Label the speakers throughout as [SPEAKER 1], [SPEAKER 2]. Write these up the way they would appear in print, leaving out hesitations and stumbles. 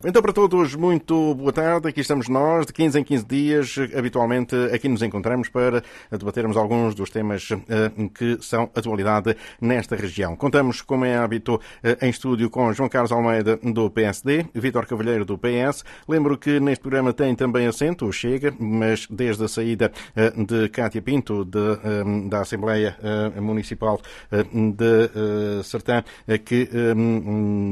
[SPEAKER 1] Então, para todos, muito boa tarde. Aqui estamos nós, de 15 em 15 dias. Habitualmente, aqui nos encontramos para debatermos alguns dos temas que são atualidade nesta região. Contamos, como é hábito, em estúdio com João Carlos Almeida, do PSD, Vítor Cavalheiro, do PS. Lembro que neste programa tem também assento o Chega, mas desde a saída de Cátia Pinto, da Assembleia Municipal de Sertã, que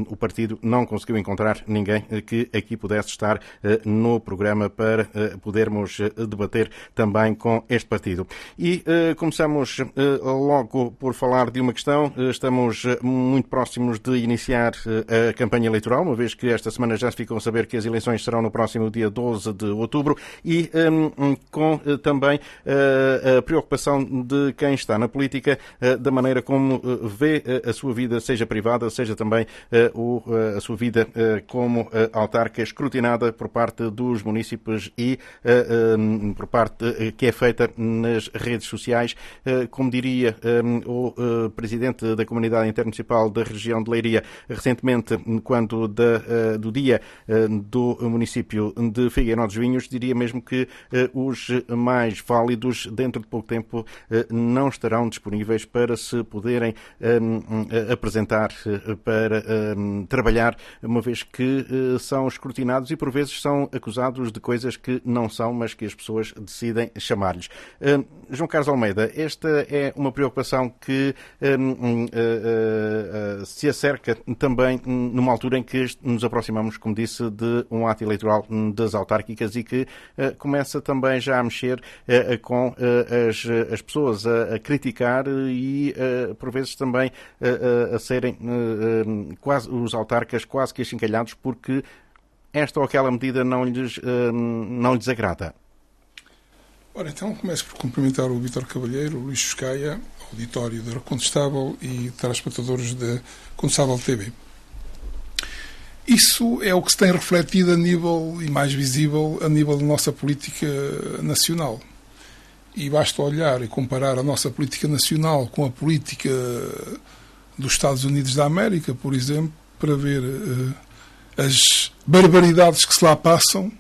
[SPEAKER 1] o partido não conseguiu encontrar ninguém que aqui pudesse estar no programa para podermos debater também com este partido. E começamos logo por falar de uma questão. Estamos muito próximos de iniciar a campanha eleitoral, uma vez que esta semana já se ficou a saber que as eleições serão no próximo dia 12 de outubro e com também a preocupação de quem está na política, da maneira como vê a sua vida, seja privada, seja também a sua vida como autarca, escrutinada por parte dos munícipes e por parte que é feita nas redes sociais. Como diria o presidente da Comunidade Intermunicipal da região de Leiria, recentemente, quando do dia do município de Figueiró dos Vinhos, diria mesmo que os mais válidos, dentro de pouco tempo, não estarão disponíveis para se poderem apresentar para trabalhar, uma vez que são escrutinados e por vezes são acusados de coisas que não são, mas que as pessoas decidem chamar-lhes. João Carlos Almeida, esta é uma preocupação que se acerca também numa altura em que nos aproximamos, como disse, de um ato eleitoral das autárquicas e que começa também já a mexer com as pessoas a criticar e por vezes também a serem quase os autarcas quase que achincalhados porque esta ou aquela medida não lhes agrada.
[SPEAKER 2] Ora, então começo por cumprimentar o Vítor Cavalheiro, o Luís Chuscaia, auditório da Condestável e telespectadores da Condestável TV. Isso é o que se tem refletido a nível, e mais visível, a nível da nossa política nacional. E basta olhar e comparar a nossa política nacional com a política dos Estados Unidos da América, por exemplo, para ver as barbaridades que se lá passam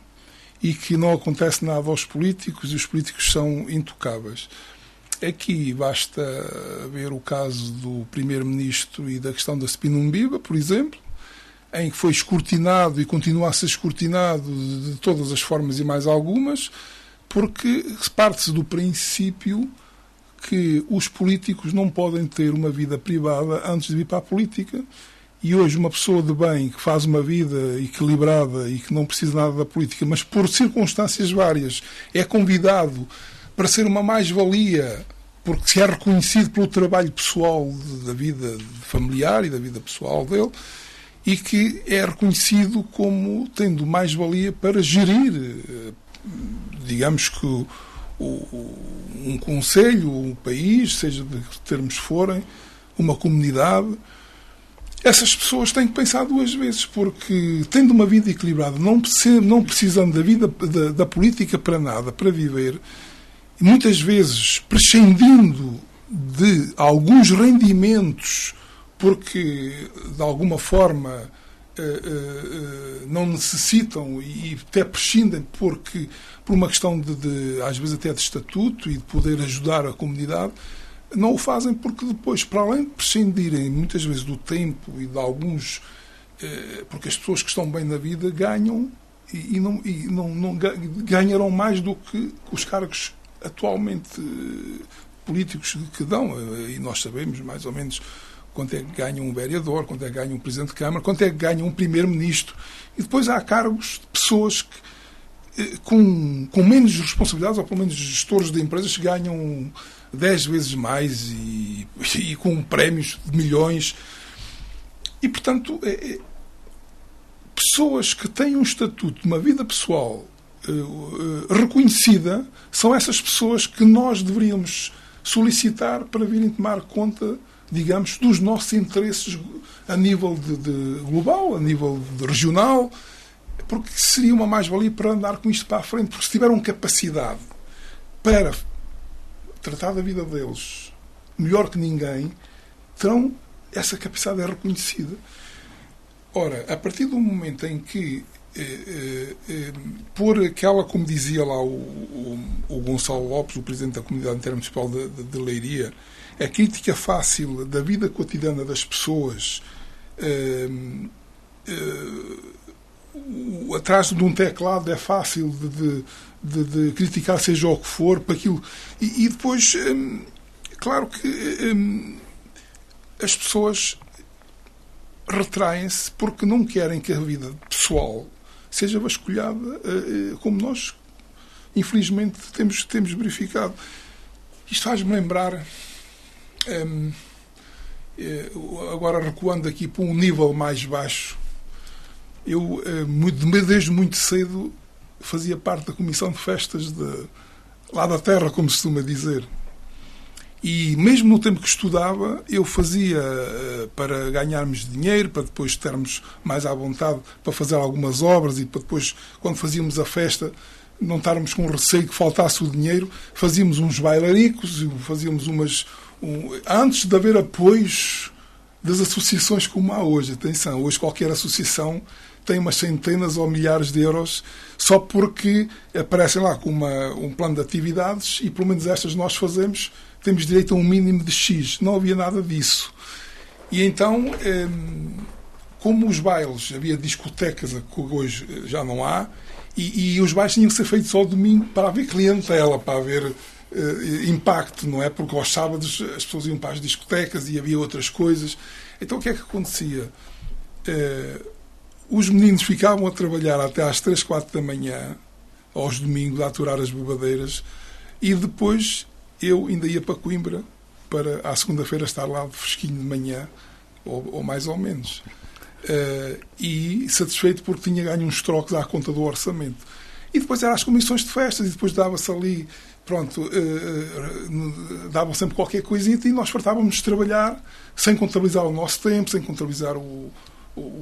[SPEAKER 2] e que não acontece nada aos políticos e os políticos são intocáveis. Aqui basta ver o caso do Primeiro-Ministro e da questão da Spinumbiba, por exemplo, em que foi escrutinado e continua a ser escrutinado de todas as formas e mais algumas, porque parte-se do princípio que os políticos não podem ter uma vida privada antes de vir para a política. E hoje uma pessoa de bem que faz uma vida equilibrada e que não precisa nada da política, mas por circunstâncias várias é convidado para ser uma mais-valia, porque se é reconhecido pelo trabalho pessoal da vida familiar e da vida pessoal dele, e que é reconhecido como tendo mais-valia para gerir, digamos que um concelho, um país, seja de que termos forem, uma comunidade. Essas pessoas têm que pensar duas vezes, porque tendo uma vida equilibrada, não precisando da vida da política para nada, para viver, e muitas vezes prescindindo de alguns rendimentos, porque de alguma forma não necessitam e até prescindem por uma questão às vezes até de estatuto e de poder ajudar a comunidade, não o fazem porque depois, para além de prescindirem muitas vezes do tempo e de alguns... porque as pessoas que estão bem na vida ganham e não ganharão mais do que os cargos atualmente políticos que dão. E nós sabemos mais ou menos quanto é que ganha um vereador, quanto é que ganha um presidente de Câmara, quanto é que ganha um primeiro-ministro. E depois há cargos de pessoas que, com menos responsabilidades, ou pelo menos gestores de empresas que ganham 10 vezes mais e com prémios de milhões. E, portanto, pessoas que têm um estatuto de uma vida pessoal reconhecida são essas pessoas que nós deveríamos solicitar para virem tomar conta, digamos, dos nossos interesses a nível de global, a nível de regional, porque seria uma mais-valia para andar com isto para a frente, porque se tiveram capacidade para tratar da vida deles melhor que ninguém, terão essa capacidade é reconhecida. Ora, a partir do momento em que por aquela, como dizia lá o Gonçalo Lopes, o Presidente da Comunidade Intermunicipal de Leiria, a crítica fácil da vida cotidiana das pessoas, atrás de um teclado é fácil de criticar seja o que for, para aquilo. E depois, claro que as pessoas retraem-se porque não querem que a vida pessoal seja vasculhada, como nós, infelizmente, temos verificado. Isto faz-me lembrar, agora recuando aqui para um nível mais baixo, eu, desde muito cedo, fazia parte da comissão de festas lá da terra, como se costuma dizer. E mesmo no tempo que estudava, eu fazia para ganharmos dinheiro, para depois termos mais à vontade para fazer algumas obras e para depois, quando fazíamos a festa, não estarmos com receio que faltasse o dinheiro. Fazíamos uns bailaricos, fazíamos antes de haver apoios das associações como há hoje. Atenção, hoje qualquer associação tem umas centenas ou milhares de euros só porque aparecem lá com um plano de atividades e pelo menos estas nós fazemos, temos direito a um mínimo de X. Não havia nada disso. E então, como os bailes, havia discotecas que hoje já não há, e os bailes tinham que ser feitos só domingo para haver clientela, para haver impacto, não é? Porque aos sábados as pessoas iam para as discotecas e havia outras coisas. Então o que é que acontecia? Os meninos ficavam a trabalhar até às 3, 4 da manhã, aos domingos, a aturar as bobadeiras, e depois eu ainda ia para Coimbra para à segunda-feira estar lá fresquinho de manhã, ou mais ou menos. E satisfeito porque tinha ganho uns trocos à conta do orçamento. E depois eram as comissões de festas, e depois dava-se ali, pronto, davam sempre qualquer coisinha, e nós fartávamos de trabalhar sem contabilizar o nosso tempo, sem contabilizar o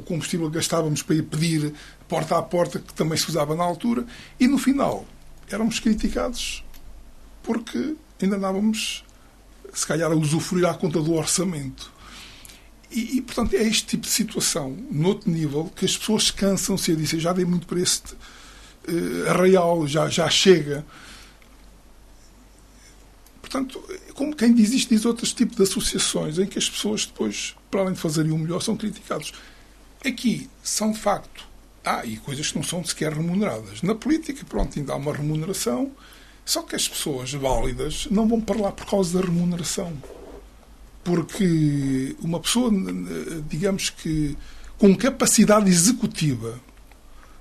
[SPEAKER 2] combustível que gastávamos para ir pedir porta a porta, que também se usava na altura, e no final éramos criticados porque ainda andávamos, se calhar, a usufruir à conta do orçamento. E portanto, é este tipo de situação, noutro nível, que as pessoas cansam-se e dizem: já dei muito para este arraial, já chega. Portanto, como quem diz isto, diz outros tipos de associações em que as pessoas depois, para além de fazerem o melhor, são criticados. Aqui são de facto, e coisas que não são sequer remuneradas. Na política, pronto, ainda há uma remuneração, só que as pessoas válidas não vão para lá por causa da remuneração. Porque uma pessoa, digamos que, com capacidade executiva,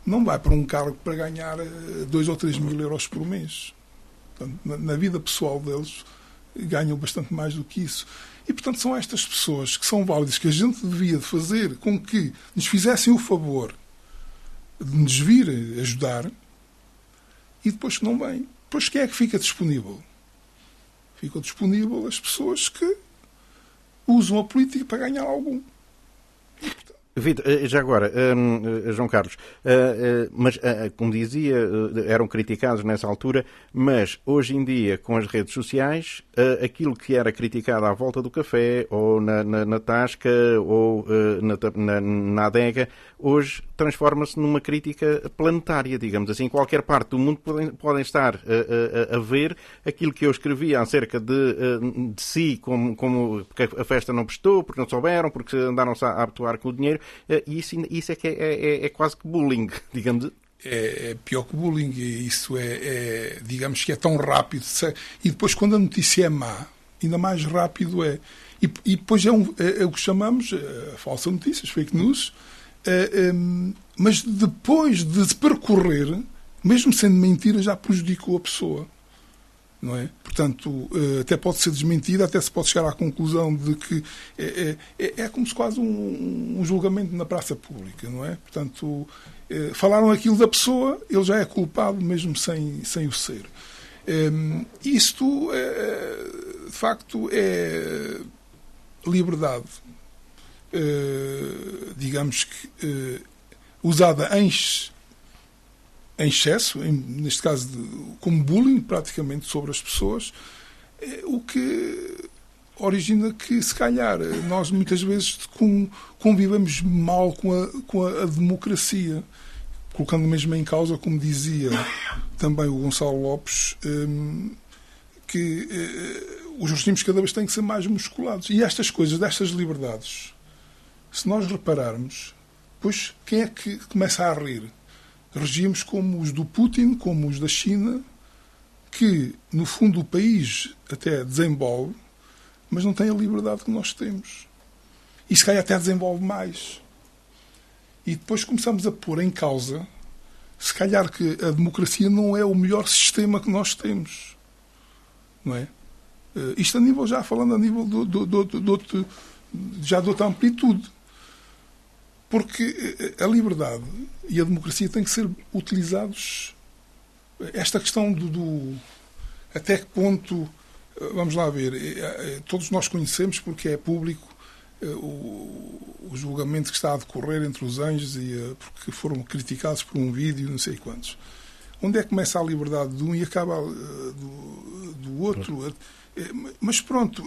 [SPEAKER 2] não vai para um cargo para ganhar 2 ou 3 mil euros por mês. Portanto, na vida pessoal deles, ganham bastante mais do que isso. E, portanto, são estas pessoas que são válidas, que a gente devia fazer com que nos fizessem o favor de nos vir ajudar, e depois que não vêm. Depois quem é que fica disponível? Ficam disponível as pessoas que usam a política para ganhar algum.
[SPEAKER 1] Vitor, já agora, João Carlos, mas como dizia, eram criticados nessa altura, mas hoje em dia, com as redes sociais, aquilo que era criticado à volta do café, ou na tasca, ou na adega, hoje transforma-se numa crítica planetária, digamos assim. Em qualquer parte do mundo podem estar a ver aquilo que eu escrevia acerca de si, como porque a festa não prestou, porque não souberam, porque andaram-se a abotoar com o dinheiro. E isso é que é quase que bullying, digamos.
[SPEAKER 2] É pior que bullying. Isso digamos que é tão rápido. E depois, quando a notícia é má, ainda mais rápido é. E depois é o que chamamos falsa notícias, fake news. Mas depois de se percorrer, mesmo sendo mentira, já prejudicou a pessoa. Não é? Portanto, até pode ser desmentida, até se pode chegar à conclusão de que é como se quase um julgamento na praça pública, não é? Portanto, falaram aquilo da pessoa, ele já é culpado mesmo sem o ser. Isto, de facto, é liberdade, digamos que usada em excesso, neste caso como bullying praticamente sobre as pessoas, o que origina que, se calhar, nós muitas vezes convivemos mal com a democracia, colocando mesmo em causa, como dizia também o Gonçalo Lopes, que os regimes cada vez têm que ser mais musculados. E estas coisas, destas liberdades, se nós repararmos, pois quem é que começa a rir? Regimes como os do Putin, como os da China, que, no fundo, o país até desenvolve, mas não tem a liberdade que nós temos. E se calhar até desenvolve mais. E depois começamos a pôr em causa, se calhar, que a democracia não é o melhor sistema que nós temos. Não é? Isto a nível, já falando a nível já de outra amplitude. Porque a liberdade e a democracia têm que ser utilizados. Esta questão até que ponto, vamos lá ver, todos nós conhecemos, porque é público, o julgamento que está a decorrer entre os anjos porque foram criticados por um vídeo, não sei quantos. Onde é que começa a liberdade de um e acaba do outro? Mas pronto,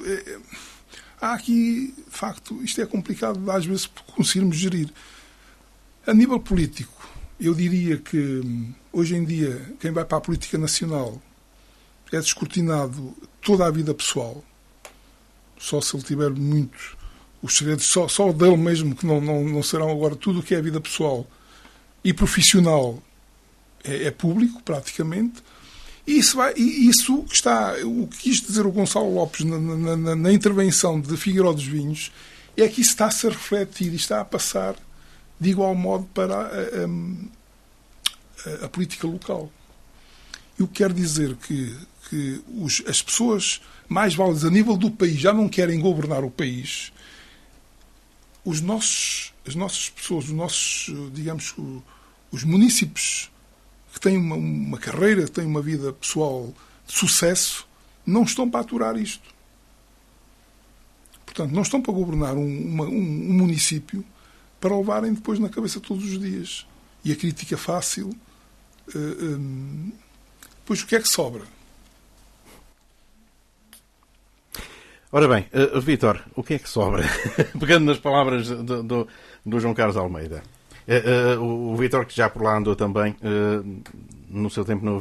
[SPEAKER 2] há aqui, de facto, isto é complicado às vezes conseguirmos gerir. A nível político, eu diria que hoje em dia quem vai para a política nacional é descortinado toda a vida pessoal, só se ele tiver muitos os segredos, só dele mesmo, que não serão agora tudo o que é a vida pessoal e profissional é público, praticamente. E isso que está, o que quis dizer o Gonçalo Lopes na intervenção de Figueiró dos Vinhos, é que isso está a ser refletido e está a passar de igual modo para a política local. E o que quer dizer que as pessoas mais válidas a nível do país já não querem governar o país. As nossas pessoas, digamos, os munícipes que têm uma carreira, que têm uma vida pessoal de sucesso, não estão para aturar isto. Portanto, não estão para governar um município para levarem depois na cabeça todos os dias. E a crítica fácil. Pois o que é que sobra?
[SPEAKER 1] Ora bem, Vítor, o que é que sobra? Pegando nas palavras do João Carlos Almeida. O Vítor, que já por lá andou também, no seu tempo não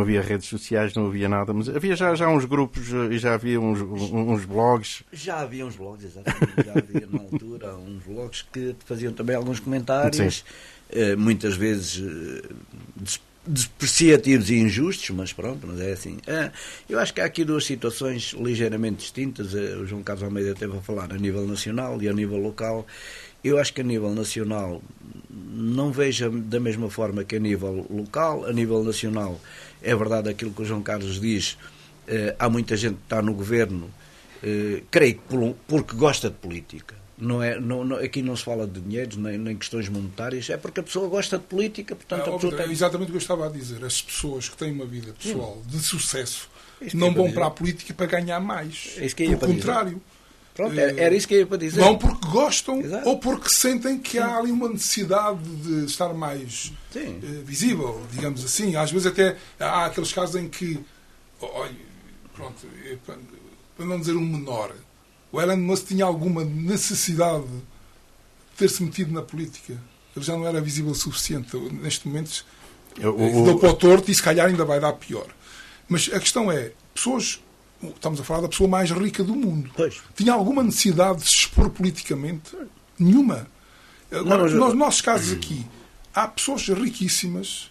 [SPEAKER 1] havia redes sociais, não havia nada, mas havia já uns grupos e já havia uns blogs.
[SPEAKER 3] Já havia uns blogs, exatamente. Já havia na altura uns blogs que faziam também alguns comentários, muitas vezes despreciativos e injustos, mas pronto, mas é assim. Eu acho que há aqui duas situações ligeiramente distintas. O João Carlos Almeida esteve a falar a nível nacional e a nível local. Eu acho que a nível nacional não vejo da mesma forma que a nível local. A nível nacional é verdade aquilo que o João Carlos diz, há muita gente que está no governo, creio que porque gosta de política. Aqui não se fala de dinheiros, nem questões monetárias, é porque a pessoa gosta de política, portanto a pessoa tem...
[SPEAKER 2] Exatamente o que eu estava a dizer. As pessoas que têm uma vida pessoal de sucesso não vão para a política para ganhar mais. Pelo contrário.
[SPEAKER 3] Pronto, era isso que eu ia para dizer.
[SPEAKER 2] Vão porque gostam. Exato. Ou porque sentem que há ali uma necessidade de estar mais visível, digamos assim. Às vezes até há aqueles casos em que, olha, pronto, para não dizer um menor, o Elon Musk tinha alguma necessidade de ter-se metido na política. Ele já não era visível o suficiente. Neste momento, deu para o torto e se calhar ainda vai dar pior. Mas a questão é, estamos a falar da pessoa mais rica do mundo.
[SPEAKER 3] Pois.
[SPEAKER 2] Tinha alguma necessidade de se expor politicamente? Nenhuma. Agora, nos nossos casos aqui, há pessoas riquíssimas,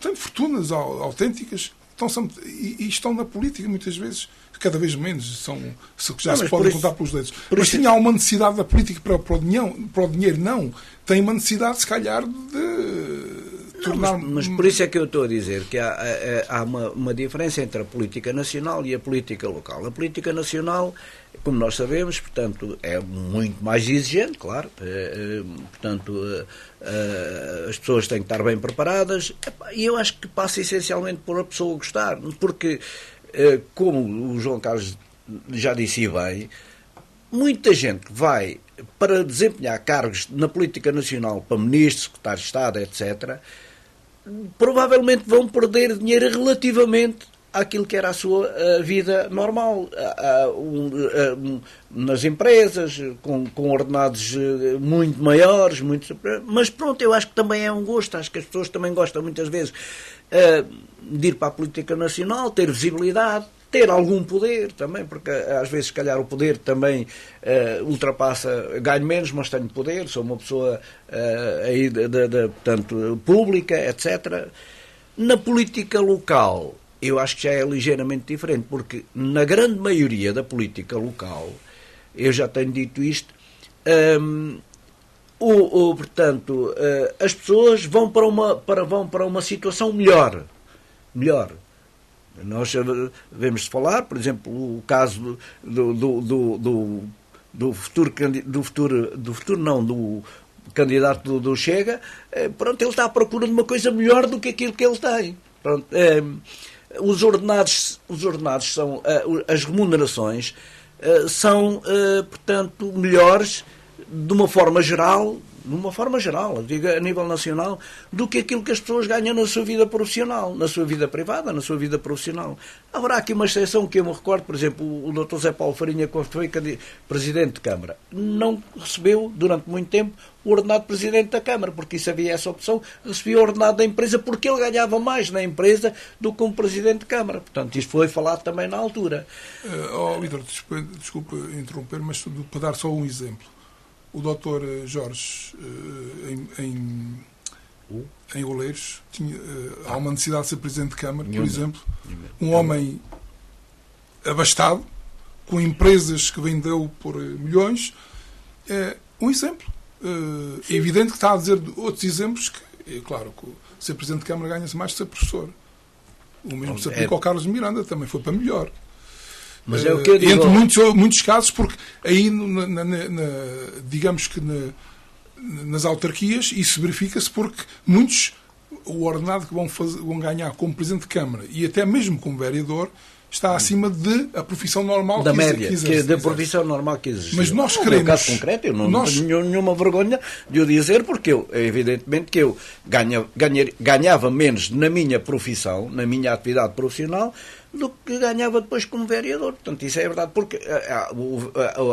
[SPEAKER 2] têm fortunas autênticas, e estão na política muitas vezes, cada vez menos, já se podem contar pelos dedos. Mas tinha uma necessidade da política para o dinheiro, não. Tem uma necessidade, se calhar, de tornar...
[SPEAKER 3] Mas por isso é que eu estou a dizer que há uma diferença entre a política nacional e a política local. A política nacional, como nós sabemos, portanto, é muito mais exigente, claro. Portanto, as pessoas têm que estar bem preparadas, e eu acho que passa essencialmente por a pessoa gostar, porque, como o João Carlos já disse bem, muita gente que vai para desempenhar cargos na política nacional, para ministros, secretários de Estado, etc., provavelmente vão perder dinheiro relativamente àquilo que era a sua vida normal, nas empresas, com ordenados muito maiores, muito superiores. Mas pronto, eu acho que também é um gosto, acho que as pessoas também gostam muitas vezes de ir para a política nacional, ter visibilidade, ter algum poder também, porque às vezes, se calhar, o poder também ultrapassa, ganho menos, mas tenho poder, sou uma pessoa aí portanto, pública, etc. Na política local, eu acho que já é ligeiramente diferente, porque na grande maioria da política local, eu já tenho dito isto, portanto, as pessoas vão para uma situação melhor. Nós devemos de falar, por exemplo, o caso do candidato do Chega. Pronto, ele está à procura de uma coisa melhor do que aquilo que ele tem. Pronto, os ordenados são, as remunerações são, portanto, melhores de uma forma geral, digo, a nível nacional, do que aquilo que as pessoas ganham na sua vida profissional, na sua vida privada, na sua vida profissional. Haverá aqui uma exceção que eu me recordo, por exemplo, o Dr. Zé Paulo Farinha, quando foi Presidente de Câmara, não recebeu, durante muito tempo, o ordenado de Presidente da Câmara, porque isso havia essa opção, recebia o ordenado da empresa, porque ele ganhava mais na empresa do que como Presidente de Câmara. Portanto, isto foi falado também na altura.
[SPEAKER 2] Vítor, desculpa interromper, mas para dar só um exemplo. O Dr. Jorge, em Oleiros, há uma necessidade de ser Presidente de Câmara, por exemplo. Um homem abastado, com empresas que vendeu por milhões. É um exemplo. É evidente que está a dizer outros exemplos que, é claro, que ser Presidente de Câmara ganha-se mais que ser professor. O mesmo se aplica ao Carlos Miranda, também foi para melhor.
[SPEAKER 3] Mas é o que eu digo.
[SPEAKER 2] Entre muitos casos, porque aí, digamos que nas autarquias, isso verifica-se porque muitos, o ordenado que vão ganhar como Presidente de Câmara e até mesmo como vereador, está acima da profissão normal
[SPEAKER 3] da média, da profissão normal que existe.
[SPEAKER 2] Mas nós queremos...
[SPEAKER 3] No caso concreto, eu não tenho nenhuma vergonha de o dizer, porque evidentemente que eu ganhava menos na minha profissão, na minha atividade profissional, do que ganhava depois como vereador. Portanto, isso é verdade, porque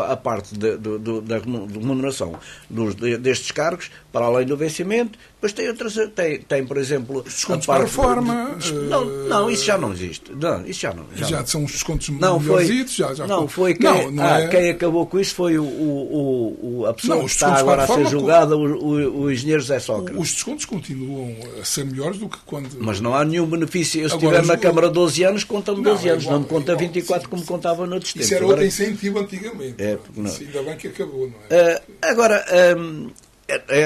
[SPEAKER 3] a parte da remuneração destes cargos, para além do vencimento, depois tem outras, tem por exemplo...
[SPEAKER 2] Descontos para a reforma...
[SPEAKER 3] Não, isso já não existe. Não, isso já não.
[SPEAKER 2] Já são os descontos
[SPEAKER 3] melhorzitos, quem acabou com isso foi a pessoa que está agora a ser julgada, o engenheiro José Sócrates.
[SPEAKER 2] Os descontos continuam a ser melhores do que quando...
[SPEAKER 3] Mas não há nenhum benefício. Eu, se estiver na Câmara 12 anos, conta-me 12 anos, não me conta 24 como contava noutros tempos.
[SPEAKER 2] Isso era outro incentivo antigamente. Ainda bem que acabou, não é?
[SPEAKER 3] Agora,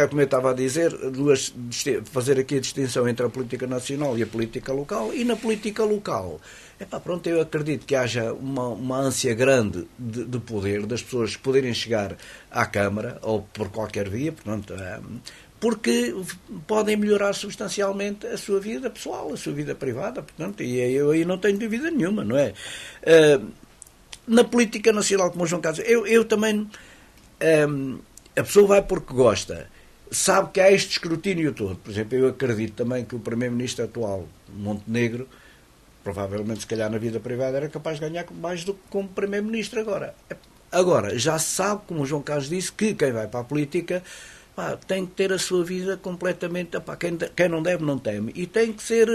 [SPEAKER 3] como eu estava a dizer, fazer aqui a distinção entre a política nacional e a política local. E na política local, pronto, eu acredito que haja uma ânsia grande de poder, das pessoas poderem chegar à Câmara, ou por qualquer via, portanto... porque podem melhorar substancialmente a sua vida pessoal, a sua vida privada, portanto, e eu aí não tenho dúvida nenhuma, não é? Na política nacional, como o João Carlos, eu também, a pessoa vai porque gosta, sabe que há este escrutínio todo. Por exemplo, eu acredito também que o Primeiro-Ministro atual, Montenegro, provavelmente, se calhar na vida privada, era capaz de ganhar mais do que como Primeiro-Ministro agora. Agora, já se sabe, como o João Carlos disse, que quem vai para a política... tem que ter a sua vida completamente... quem não deve, não teme. E tem que ser...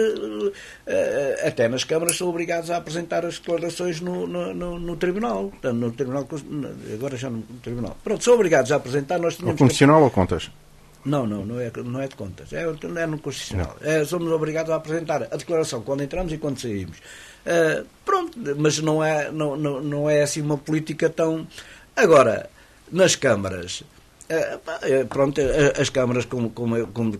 [SPEAKER 3] até nas câmaras são obrigados a apresentar as declarações no tribunal. No tribunal... Agora já no tribunal. Pronto, são obrigados a apresentar...
[SPEAKER 1] Ou constitucional ou contas?
[SPEAKER 3] Não é de contas. É no constitucional. Somos obrigados a apresentar a declaração quando entramos e quando saímos. Pronto, mas não é assim uma política tão... Agora, nas câmaras... pronto, as câmaras, como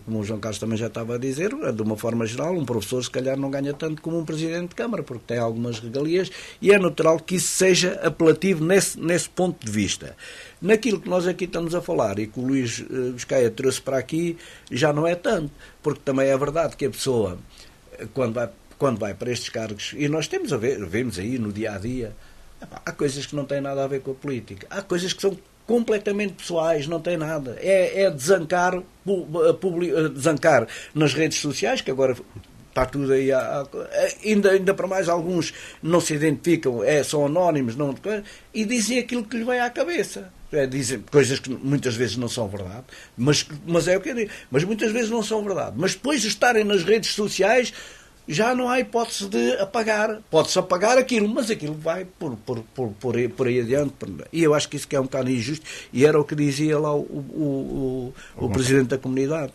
[SPEAKER 3] o João Carlos também já estava a dizer, de uma forma geral, um professor se calhar não ganha tanto como um presidente de câmara, porque tem algumas regalias, e é natural que isso seja apelativo nesse ponto de vista. Naquilo que nós aqui estamos a falar, e que o Luís Biscaia trouxe para aqui, já não é tanto, porque também é verdade que a pessoa, quando vai para estes cargos, e nós vemos aí no dia-a-dia, há coisas que não têm nada a ver com a política, há coisas que são completamente pessoais, não tem nada. É desancar nas redes sociais, que agora está tudo aí. Ainda para mais, alguns não se identificam, são anónimos, não, e dizem aquilo que lhe vem à cabeça. Dizem coisas que muitas vezes não são verdade, mas é o que eu digo, mas muitas vezes não são verdade. Mas depois de estarem nas redes sociais, já não há hipótese de apagar. Pode-se apagar aquilo, mas aquilo vai por aí adiante. E eu acho que isso que é um bocado injusto. E era o que dizia lá o Presidente da Comunidade.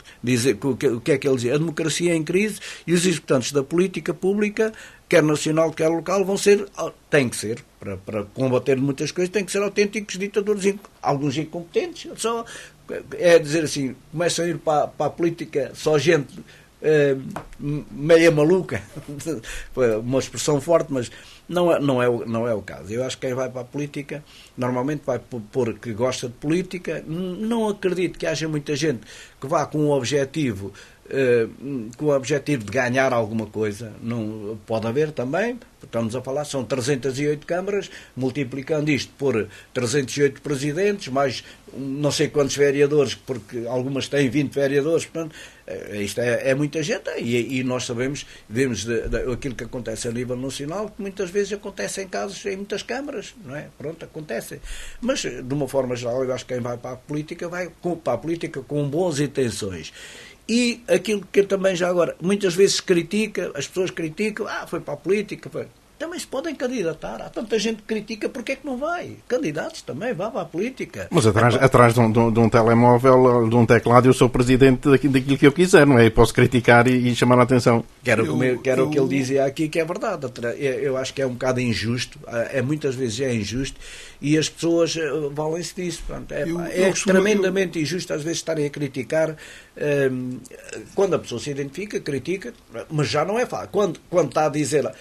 [SPEAKER 3] O que é que ele dizia? A democracia é em crise e os executantes da política pública, quer nacional, quer local, têm que ser, para combater muitas coisas, têm que ser autênticos ditadores, alguns incompetentes. Só, é dizer assim, começam a ir para a política só gente meia maluca, uma expressão forte, mas não é o caso. Eu acho que quem vai para a política normalmente vai porque gosta de política. Não acredito que haja muita gente que vá com o objetivo de ganhar alguma coisa. Não pode haver também, estamos a falar, são 308 câmaras, multiplicando isto por 308 presidentes, mais não sei quantos vereadores, porque algumas têm 20 vereadores, portanto, isto é muita gente, e nós vemos aquilo que acontece a nível nacional, que muitas vezes acontece em casos em muitas câmaras, não é? Pronto, acontece. Mas, de uma forma geral, eu acho que quem vai para a política vai para a política com boas intenções. E aquilo que também já agora, muitas vezes critica, as pessoas criticam, foi para a política, também se podem candidatar. Há tanta gente que critica, porque é que não vai? Candidatos também, vá para a política.
[SPEAKER 1] Mas atrás de um telemóvel, de um teclado, eu sou presidente daquilo que eu quiser, não é? Eu posso criticar e chamar a atenção.
[SPEAKER 3] Quero o que ele dizia aqui, que é verdade. Eu acho que é um bocado injusto, muitas vezes é injusto, e as pessoas valem-se disso. Pronto, é tremendamente injusto às vezes estarem a criticar. Quando a pessoa se identifica, critica, mas já não é fácil. Quando está a dizer...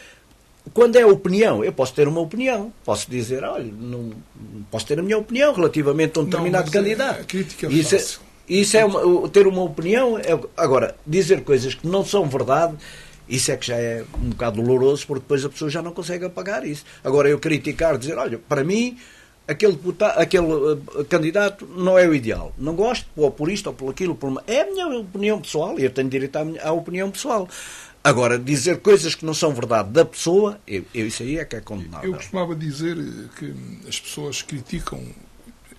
[SPEAKER 3] Quando é opinião, eu posso ter uma opinião, posso dizer, olha, não posso ter a minha opinião relativamente a um determinado candidato.
[SPEAKER 2] Crítica
[SPEAKER 3] fácil. Isso ter uma opinião. Agora, dizer coisas que não são verdade, isso é que já é um bocado doloroso, porque depois a pessoa já não consegue apagar isso. Agora, eu criticar, dizer, olha, para mim, aquele candidato não é o ideal. Não gosto, ou por isto, ou por aquilo, é a minha opinião pessoal, e eu tenho direito à opinião pessoal. Agora, dizer coisas que não são verdade da pessoa, isso aí é que é condenável.
[SPEAKER 2] Eu costumava dizer que as pessoas criticam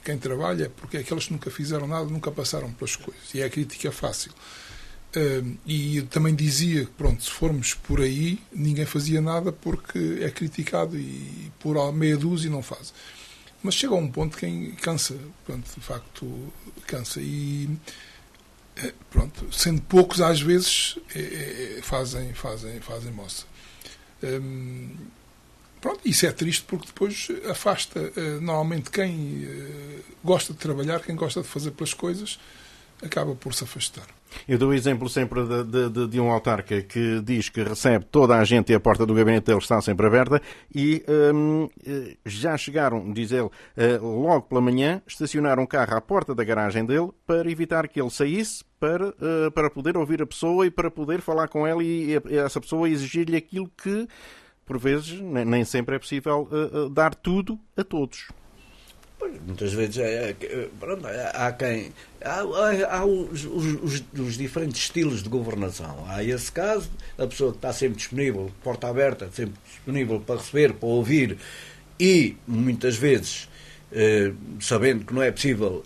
[SPEAKER 2] quem trabalha porque é aqueles que nunca fizeram nada, nunca passaram pelas coisas. E é a crítica fácil. E eu também dizia que, pronto, se formos por aí, ninguém fazia nada porque é criticado e por meia dúzia não faz. Mas chega a um ponto que cansa, pronto, de facto, cansa. E... pronto, sendo poucos às vezes fazem moça. Pronto, isso é triste porque depois afasta normalmente quem gosta de trabalhar, quem gosta de fazer pelas coisas, acaba por se afastar.
[SPEAKER 1] Eu dou o exemplo sempre de um autarca que diz que recebe toda a gente e a porta do gabinete dele está sempre aberta e já chegaram, diz ele, logo pela manhã, estacionaram um carro à porta da garagem dele para evitar que ele saísse para poder ouvir a pessoa e para poder falar com ela e essa pessoa exigir-lhe aquilo que, por vezes, nem sempre é possível dar tudo a todos.
[SPEAKER 3] Muitas vezes há os diferentes estilos de governação. Há esse caso, a pessoa que está sempre disponível, porta aberta, sempre disponível para receber, para ouvir, e muitas vezes sabendo que não é possível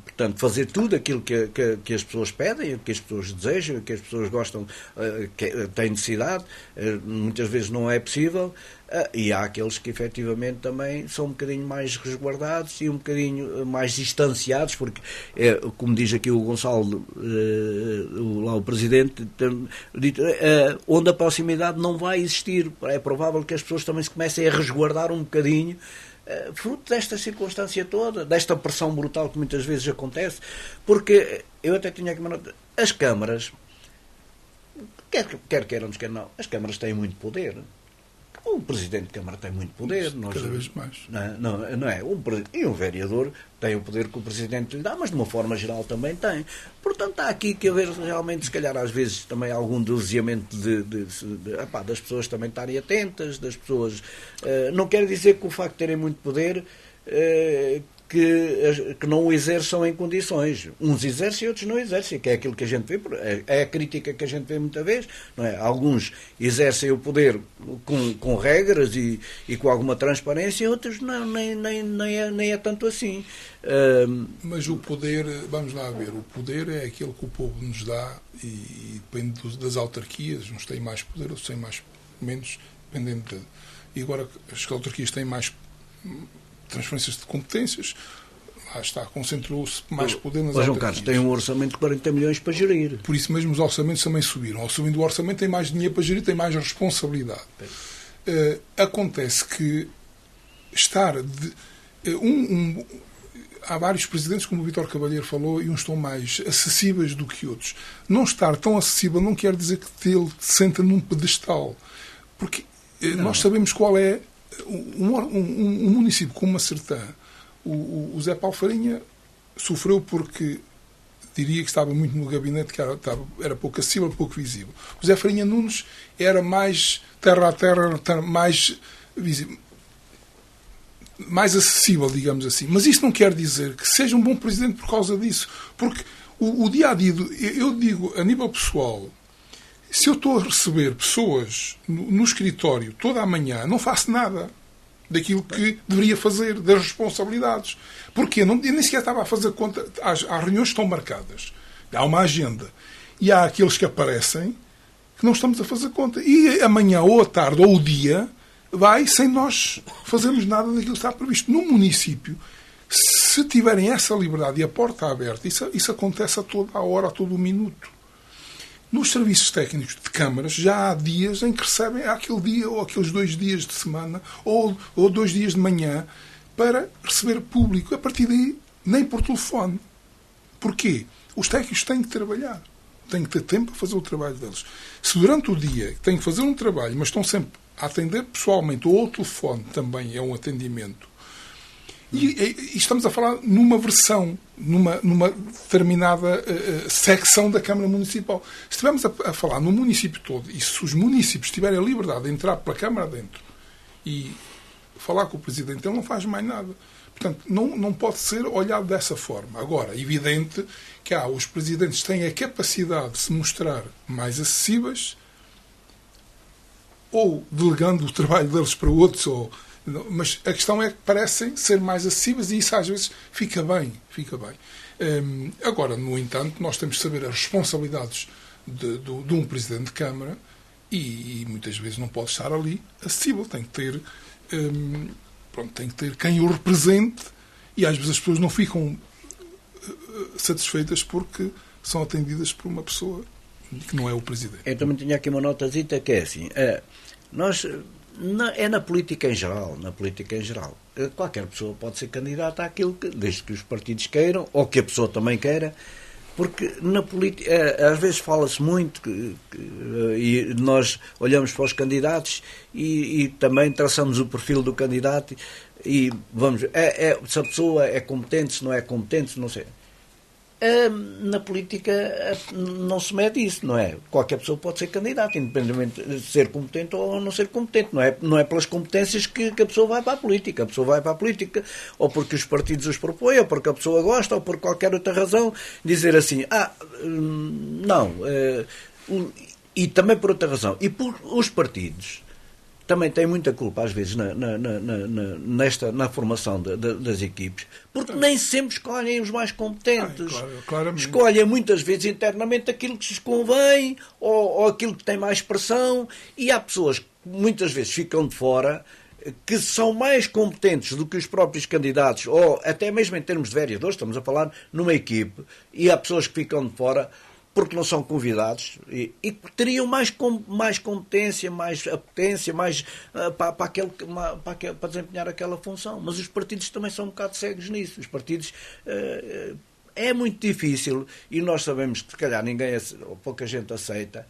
[SPEAKER 3] portanto, fazer tudo aquilo que as pessoas pedem, que as pessoas desejam, que as pessoas gostam, que têm necessidade, muitas vezes não é possível. E há aqueles que efetivamente também são um bocadinho mais resguardados e um bocadinho mais distanciados, porque, como diz aqui o Gonçalo, lá o Presidente, onde a proximidade não vai existir. É provável que as pessoas também se comecem a resguardar um bocadinho, fruto desta circunstância toda, desta pressão brutal que muitas vezes acontece, porque eu até tinha que... As câmaras, quer queiramos, quer não, as câmaras têm muito poder. O Presidente de Câmara tem muito poder.
[SPEAKER 2] Cada vez mais.
[SPEAKER 3] Não é? E um vereador tem o poder que o Presidente lhe dá, mas de uma forma geral também tem. Portanto, há aqui que haver realmente, se calhar, às vezes, também algum doseamento das pessoas também estarem atentas, das pessoas... não quer dizer que o facto de terem muito poder que não o exerçam em condições. Uns exercem e outros não exercem, que é aquilo que a gente vê, é a crítica que a gente vê muita vez, não é? Alguns exercem o poder com regras e com alguma transparência, e outros não, nem é tanto assim.
[SPEAKER 2] Mas o poder, vamos lá ver, o poder é aquele que o povo nos dá e depende das autarquias, uns têm mais poder, outros têm menos, dependendo de... E agora as autarquias têm mais transferências de competências, lá está, concentrou-se mais poder nas autarquias.
[SPEAKER 3] João Carlos tem um orçamento de 40 milhões para gerir.
[SPEAKER 2] Por isso mesmo os orçamentos também subiram. Ao subir do orçamento tem mais dinheiro para gerir, tem mais responsabilidade. Acontece que estar... há vários presidentes, como o Vítor Cavalheiro falou, e uns estão mais acessíveis do que outros. Não estar tão acessível não quer dizer que ele senta num pedestal. Porque nós sabemos qual é um município como Macertã. O Zé Paulo Farinha sofreu porque diria que estava muito no gabinete, que era pouco acessível, pouco visível. O Zé Farinha Nunes era mais terra a terra, mais visível, mais acessível, digamos assim. Mas isso não quer dizer que seja um bom presidente por causa disso. Porque o dia-a-dia, eu digo, a nível pessoal, se eu estou a receber pessoas no escritório toda a manhã, não faço nada daquilo que deveria fazer, das responsabilidades. Porquê? Eu nem sequer estava a fazer conta. Há reuniões que estão marcadas. Há uma agenda. E há aqueles que aparecem que não estamos a fazer conta. E amanhã, ou a tarde, ou o dia, vai sem nós fazermos nada daquilo que está previsto. No município, se tiverem essa liberdade e a porta aberta, isso acontece a toda a hora, a todo o minuto. Nos serviços técnicos de câmaras já há dias em que recebem aquele dia ou aqueles 2 dias de semana ou 2 dias de manhã para receber público. A partir daí, nem por telefone. Porquê? Os técnicos têm que trabalhar. Têm que ter tempo para fazer o trabalho deles. Se durante o dia têm que fazer um trabalho, mas estão sempre a atender pessoalmente ou ao telefone, também é um atendimento. E estamos a falar numa versão, numa determinada secção da Câmara Municipal. Se estivermos a falar no município todo, e se os municípios tiverem a liberdade de entrar pela Câmara dentro e falar com o Presidente, ele não faz mais nada. Portanto, não pode ser olhado dessa forma. Agora, é evidente que os Presidentes têm a capacidade de se mostrar mais acessíveis, ou delegando o trabalho deles para outros, mas a questão é que parecem ser mais acessíveis e isso às vezes fica bem. Agora, no entanto, nós temos de saber as responsabilidades de um Presidente de Câmara e muitas vezes não pode estar ali acessível. Tem que ter quem o represente e às vezes as pessoas não ficam satisfeitas porque são atendidas por uma pessoa que não é o Presidente.
[SPEAKER 3] Eu também tinha aqui uma notazita que é assim, na política em geral, qualquer pessoa pode ser candidata àquilo desde que os partidos queiram, ou que a pessoa também queira, porque na política, às vezes fala-se muito e nós olhamos para os candidatos e também traçamos o perfil do candidato e vamos, se a pessoa é competente, se não é competente, não sei. Na política não se mede isso, não é? Qualquer pessoa pode ser candidato, independentemente de ser competente ou não ser competente. Não é pelas competências que a pessoa vai para a política. A pessoa vai para a política ou porque os partidos os propõem, ou porque a pessoa gosta, ou por qualquer outra razão. Dizer assim, não. E também por outra razão. E por os partidos também têm muita culpa, às vezes, na formação das equipes, porque nem sempre escolhem os mais competentes.
[SPEAKER 2] Claramente.
[SPEAKER 3] Escolhem muitas vezes internamente aquilo que lhes convém ou aquilo que tem mais pressão, e há pessoas que muitas vezes ficam de fora que são mais competentes do que os próprios candidatos, ou até mesmo em termos de vereadores, estamos a falar numa equipe, e há pessoas que ficam de fora porque não são convidados e teriam mais competência, mais apetência, mais para desempenhar aquela função. Mas os partidos também são um bocado cegos nisso. Os partidos é muito difícil e nós sabemos que se calhar ninguém ou pouca gente aceita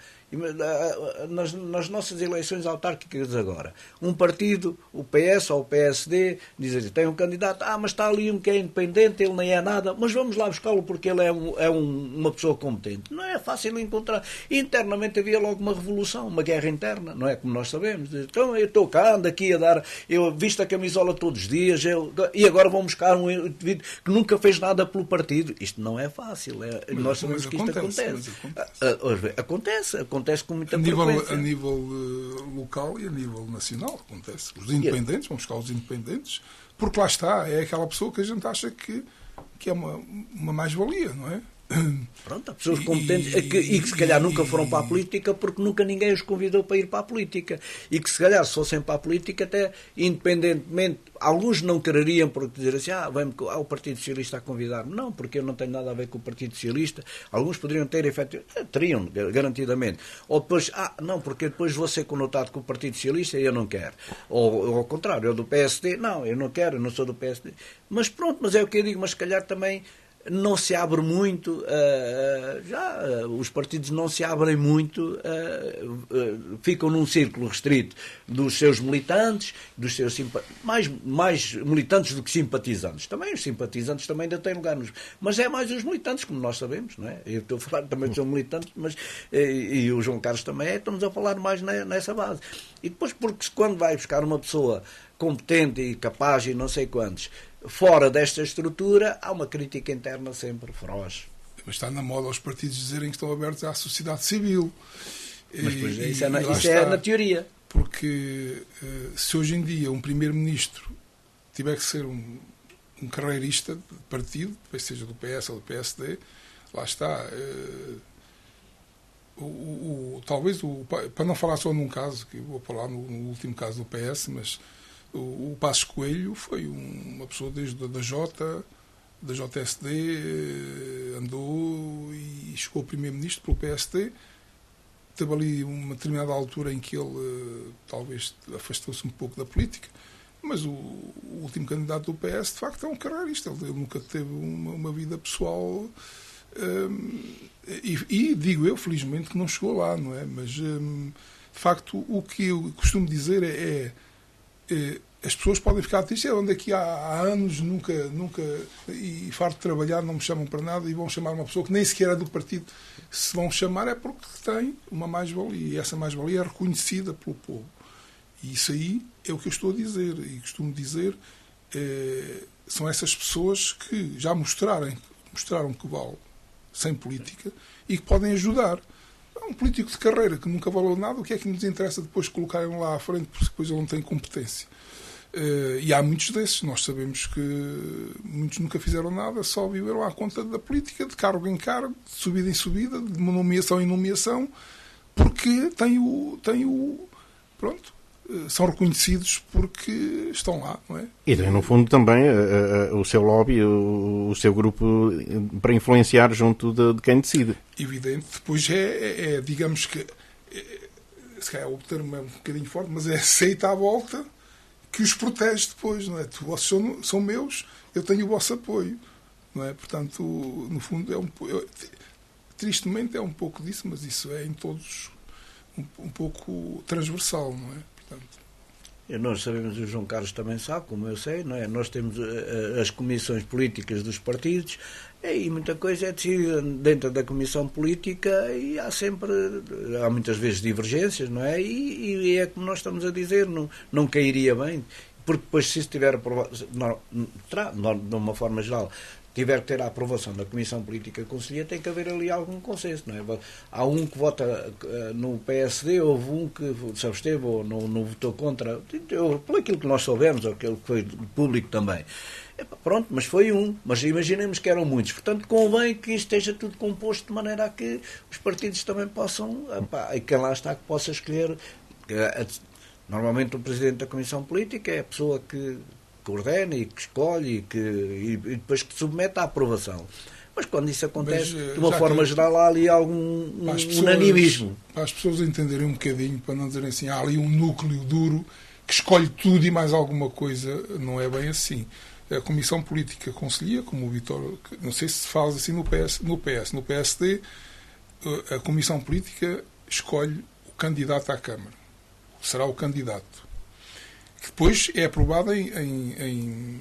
[SPEAKER 3] nas nossas eleições autárquicas agora, um partido, o PS ou o PSD, diz assim, tem um candidato, mas está ali um que é independente, ele nem é nada, mas vamos lá buscá-lo porque ele é uma pessoa competente. Não é fácil encontrar. Internamente havia logo uma revolução, uma guerra interna, não é como nós sabemos. Então eu estou cá, ando aqui a dar, eu visto a camisola todos os dias, e agora vão buscar um indivíduo que nunca fez nada pelo partido. Isto não é fácil. Nós sabemos que isto acontece com muita frequência.
[SPEAKER 2] A nível local e a nível nacional acontece. Os independentes, vamos buscar os independentes, porque lá está, é aquela pessoa que a gente acha que é uma mais-valia, não é?
[SPEAKER 3] Pronto, há pessoas competentes e que se calhar nunca foram para a política porque nunca ninguém os convidou para ir para a política. E que se calhar se fossem para a política, até independentemente, alguns não quereriam porque dizer assim, o Partido Socialista a convidar-me. Não, porque eu não tenho nada a ver com o Partido Socialista. Alguns poderiam ter efetivamente, teriam, garantidamente. Ou depois, não, porque depois vou ser conotado com o Partido Socialista e eu não quero. Ou ao contrário, eu do PSD, não, eu não quero, eu não sou do PSD. Mas pronto, mas é o que eu digo, mas se calhar também não se abre muito, os partidos não se abrem muito, ficam num círculo restrito dos seus militantes, dos seus mais militantes do que simpatizantes. Também os simpatizantes também ainda têm lugar mas é mais os militantes, como nós sabemos, não é? Eu estou a falar, também sou militante, mas e o João Carlos também estamos a falar mais nessa base. E depois, porque quando vai buscar uma pessoa competente e capaz e não sei quantos, fora desta estrutura, há uma crítica interna sempre feroz.
[SPEAKER 2] Mas está na moda os partidos dizerem que estão abertos à sociedade civil.
[SPEAKER 3] Mas pois isso é na teoria.
[SPEAKER 2] Porque se hoje em dia um primeiro-ministro tiver que ser um carreirista de partido, seja do PS ou do PSD, lá está. Talvez, para não falar só num caso, que eu vou falar no último caso do PS, mas o Passos Coelho foi uma pessoa desde da JSD, andou e chegou primeiro-ministro pelo PSD. Teve ali uma determinada altura em que ele talvez afastou-se um pouco da política, mas o último candidato do PS de facto é um carreirista. Ele nunca teve uma vida pessoal e digo eu, felizmente, que não chegou lá, não é? Mas de facto o que eu costumo dizer é as pessoas podem ficar tristes, onde aqui há anos nunca e farto de trabalhar, não me chamam para nada e vão chamar uma pessoa que nem sequer é do partido. Se vão chamar é porque tem uma mais-valia e essa mais-valia é reconhecida pelo povo. E isso aí é o que eu estou a dizer e costumo dizer, são essas pessoas que já mostraram que vale sem política e que podem ajudar. Um político de carreira que nunca valeu nada, o que é que nos interessa depois colocarem lá à frente, porque depois ele não tem competência? E há muitos desses, nós sabemos que muitos nunca fizeram nada, só viveram à conta da política, de cargo em cargo, de subida em subida, de nomeação em nomeação, porque são reconhecidos porque estão lá, não é?
[SPEAKER 1] E tem, no fundo, também o seu lobby, o seu grupo para influenciar junto de quem decide.
[SPEAKER 2] Evidente. Depois digamos que, se calhar o termo é um bocadinho forte, mas é aceita à volta que os protege depois, não é? Vocês são meus, eu tenho o vosso apoio, não é? Portanto, no fundo, tristemente é um pouco disso, mas isso é em todos um pouco transversal, não é?
[SPEAKER 3] Nós sabemos, o João Carlos também sabe, como eu sei, não é? Nós temos as comissões políticas dos partidos e muita coisa é decidida dentro da comissão política e há muitas vezes divergências, não é? E é como nós estamos a dizer, não cairia bem, porque depois se estiver aprovado, de uma forma geral, tiver que ter a aprovação da Comissão Política Conselhia, tem que haver ali algum consenso, não é? Há um que vota no PSD, houve um que se absteve ou não votou contra, por aquilo que nós soubemos, ou aquilo que foi público também. Pronto, mas foi um, mas imaginemos que eram muitos, portanto convém que isto esteja tudo composto de maneira a que os partidos também possam, e quem lá está que possa escolher. Normalmente o Presidente da Comissão Política é a pessoa que ordena e que escolhe e depois que submete à aprovação. Mas quando isso acontece, de uma forma geral, há ali algum unanimismo.
[SPEAKER 2] Para as pessoas entenderem um bocadinho, para não dizerem assim, há ali um núcleo duro que escolhe tudo e mais alguma coisa, não é bem assim. A Comissão Política Conselhia, como o Vítor, não sei se faz assim no PSD, a Comissão Política escolhe o candidato à Câmara. Será o candidato. Que depois é aprovado em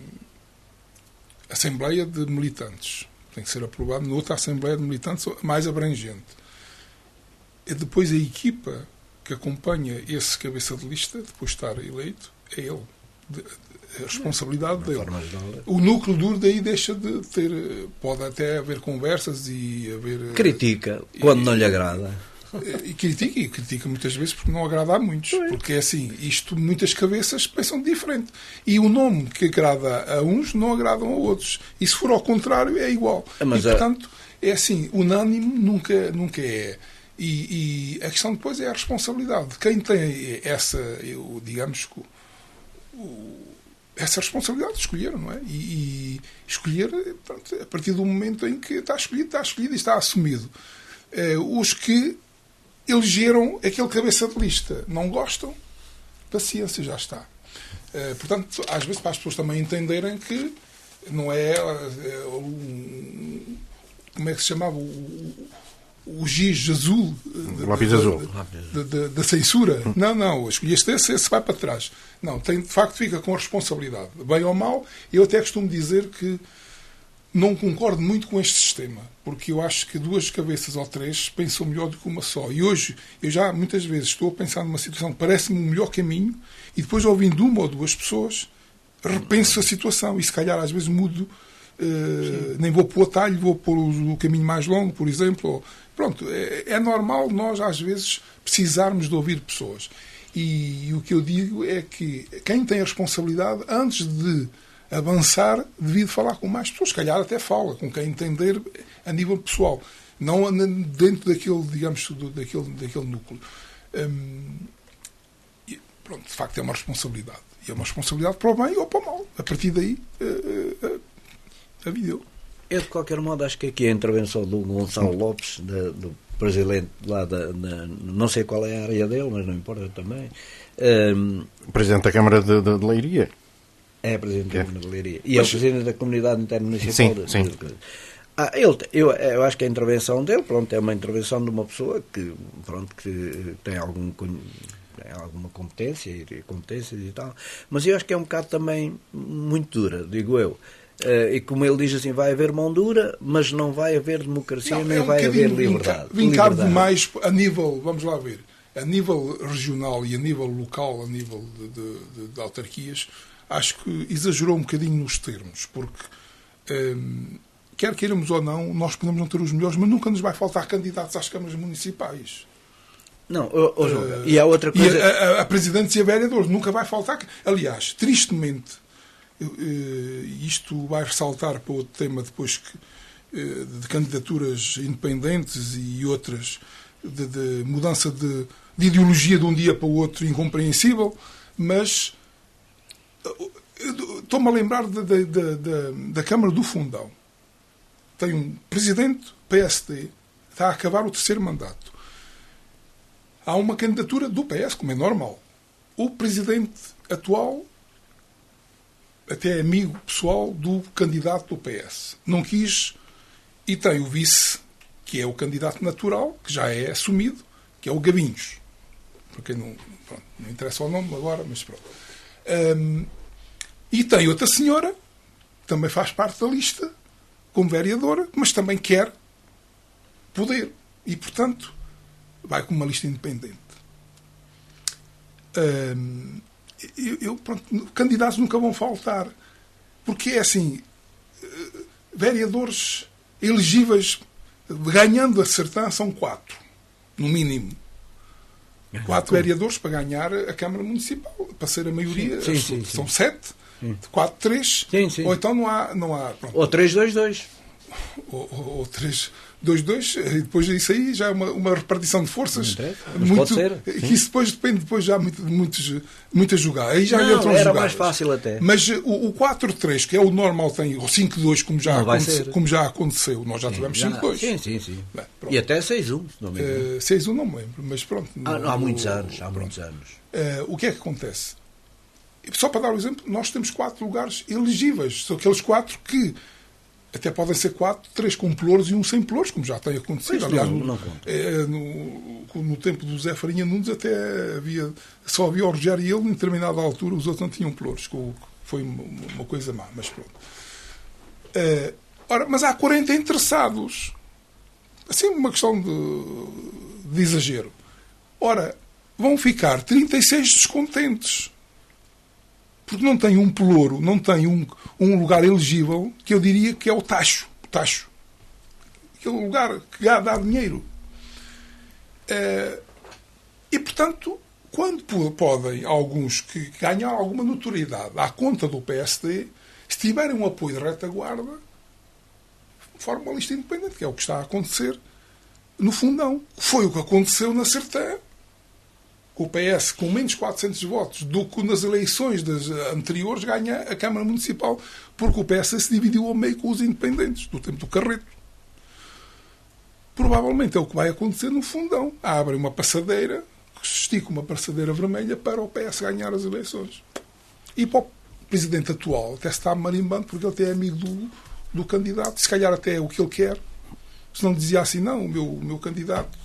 [SPEAKER 2] Assembleia de Militantes. Tem que ser aprovado noutra Assembleia de Militantes mais abrangente. E depois a equipa que acompanha esse cabeça de lista, depois de estar eleito, é ele. A responsabilidade dele. O núcleo duro daí deixa de ter... Pode até haver conversas e haver...
[SPEAKER 3] Critica quando não lhe agrada.
[SPEAKER 2] E critica muitas vezes porque não agrada a muitos. Porque é assim, muitas cabeças pensam diferente. E o nome que agrada a uns não agrada a outros. E se for ao contrário, é igual. Portanto, é assim, unânime nunca é. E a questão depois é a responsabilidade. Quem tem essa responsabilidade de escolher, não é? E escolher, pronto, a partir do momento em que está escolhido e está assumido. Os que elegeram aquele cabeça de lista não gostam, paciência, já está. Portanto, às vezes para as pessoas também entenderem que não é como é que se chamava o giz azul
[SPEAKER 1] lápis azul
[SPEAKER 2] da censura. Não, escolheste esse vai para trás. Não, de facto fica com a responsabilidade. Bem ou mal, eu até costumo dizer que não concordo muito com este sistema, porque eu acho que 2 cabeças ou 3 pensam melhor do que uma só. E hoje, eu já muitas vezes estou a pensar numa situação que parece-me o melhor caminho e depois, ouvindo 1 ou 2 pessoas, repenso a situação e se calhar às vezes mudo, nem vou para o atalho, vou pôr o caminho mais longo, por exemplo. Pronto, é normal nós às vezes precisarmos de ouvir pessoas. E o que eu digo é que quem tem a responsabilidade, antes de avançar, devia falar com mais pessoas, se calhar até fala, com quem entender a nível pessoal, não dentro daquele, digamos, daquele núcleo. Pronto, de facto é uma responsabilidade. E é uma responsabilidade para o bem ou para o mal. A partir daí, a vida.
[SPEAKER 3] Eu, de qualquer modo, acho que aqui a intervenção do Gonçalo Lopes, do presidente lá não sei qual é a área dele, mas não importa também.
[SPEAKER 1] Presidente da Câmara de Leiria.
[SPEAKER 3] É presidente da Câmara de Leiria. E é o presidente da Comunidade Intermunicipal.
[SPEAKER 1] Sim.
[SPEAKER 3] Eu acho que a intervenção dele, pronto, é uma intervenção de uma pessoa que tem alguma competência e competências e tal, mas eu acho que é um bocado também muito dura, digo eu. E como ele diz assim, vai haver mão dura, mas não vai haver democracia, nem vai haver liberdade.
[SPEAKER 2] Vincado demais a nível, vamos lá ver, a nível regional e a nível local, a nível de autarquias, acho que exagerou um bocadinho nos termos, porque quer queiramos ou não, nós podemos não ter os melhores, mas nunca nos vai faltar candidatos às câmaras municipais.
[SPEAKER 3] Não, e há outra coisa...
[SPEAKER 2] E a presidentes e a vereadores, nunca vai faltar. Aliás, tristemente, isto vai ressaltar para outro tema depois de candidaturas independentes e outras de mudança de ideologia de um dia para o outro incompreensível, mas estou-me a lembrar da Câmara do Fundão. Tem um presidente PSD, está a acabar o 3º mandato. Há uma candidatura do PS, como é normal. O presidente atual até é amigo pessoal do candidato do PS. Não quis, e tem o vice, que é o candidato natural, que já é assumido, que é o Gabinhos. Porque não interessa o nome agora, mas pronto. E tem outra senhora, que também faz parte da lista, como vereadora, mas também quer poder. E, portanto, vai com uma lista independente. Candidatos nunca vão faltar, porque é assim, vereadores elegíveis ganhando a Sertã são 4, no mínimo. 4 vereadores para ganhar a Câmara Municipal, para ser a maioria. Sim. São 7, 4, 3, ou então não há pronto.
[SPEAKER 3] Ou 3-2-2.
[SPEAKER 2] Ou 3-2-2, e depois disso aí já é uma repartição de forças muito,
[SPEAKER 3] pode ser,
[SPEAKER 2] que isso depois depende, depois já muito a jogar. Aí já
[SPEAKER 3] não, era mais fácil até.
[SPEAKER 2] Mas o 4-3, que é o normal, tem o 5-2, como já aconteceu. Nós já tivemos 5-2.
[SPEAKER 3] Sim. Bem, e até 6-1, não me lembro.
[SPEAKER 2] 6-1 não me lembro, mas pronto.
[SPEAKER 3] Há muitos anos.
[SPEAKER 2] O que é que acontece? Só para dar o exemplo, nós temos 4 lugares elegíveis. São aqueles 4 que Até podem ser 4, 3 com pelouros e um sem pelouros, como já tem acontecido. Aliás, no tempo do Zé Farinha Nunes até só havia o Rogério e ele, em determinada altura, os outros não tinham pelouros, que foi uma coisa má, mas pronto. Mas há 40 interessados. Assim, uma questão de exagero. Ora, vão ficar 36 descontentes. Porque não tem um pelouro, não tem um lugar elegível, que eu diria que é o tacho. Aquele lugar que dá dinheiro. E, portanto, quando podem alguns que ganham alguma notoriedade à conta do PSD, se tiverem um apoio de retaguarda, formam uma lista independente, que é o que está a acontecer no Fundão. Foi o que aconteceu na Sertã. O PS, com menos 400 votos do que nas eleições das anteriores, ganha a Câmara Municipal, porque o PS se dividiu ao meio com os independentes, do tempo do Carreto. Provavelmente é o que vai acontecer no Fundão. Abre uma passadeira, estica uma passadeira vermelha para o PS ganhar as eleições. E para o presidente atual, até se está marimbando, porque ele até é amigo do candidato, se calhar até é o que ele quer. Se não dizia assim, não, o meu candidato,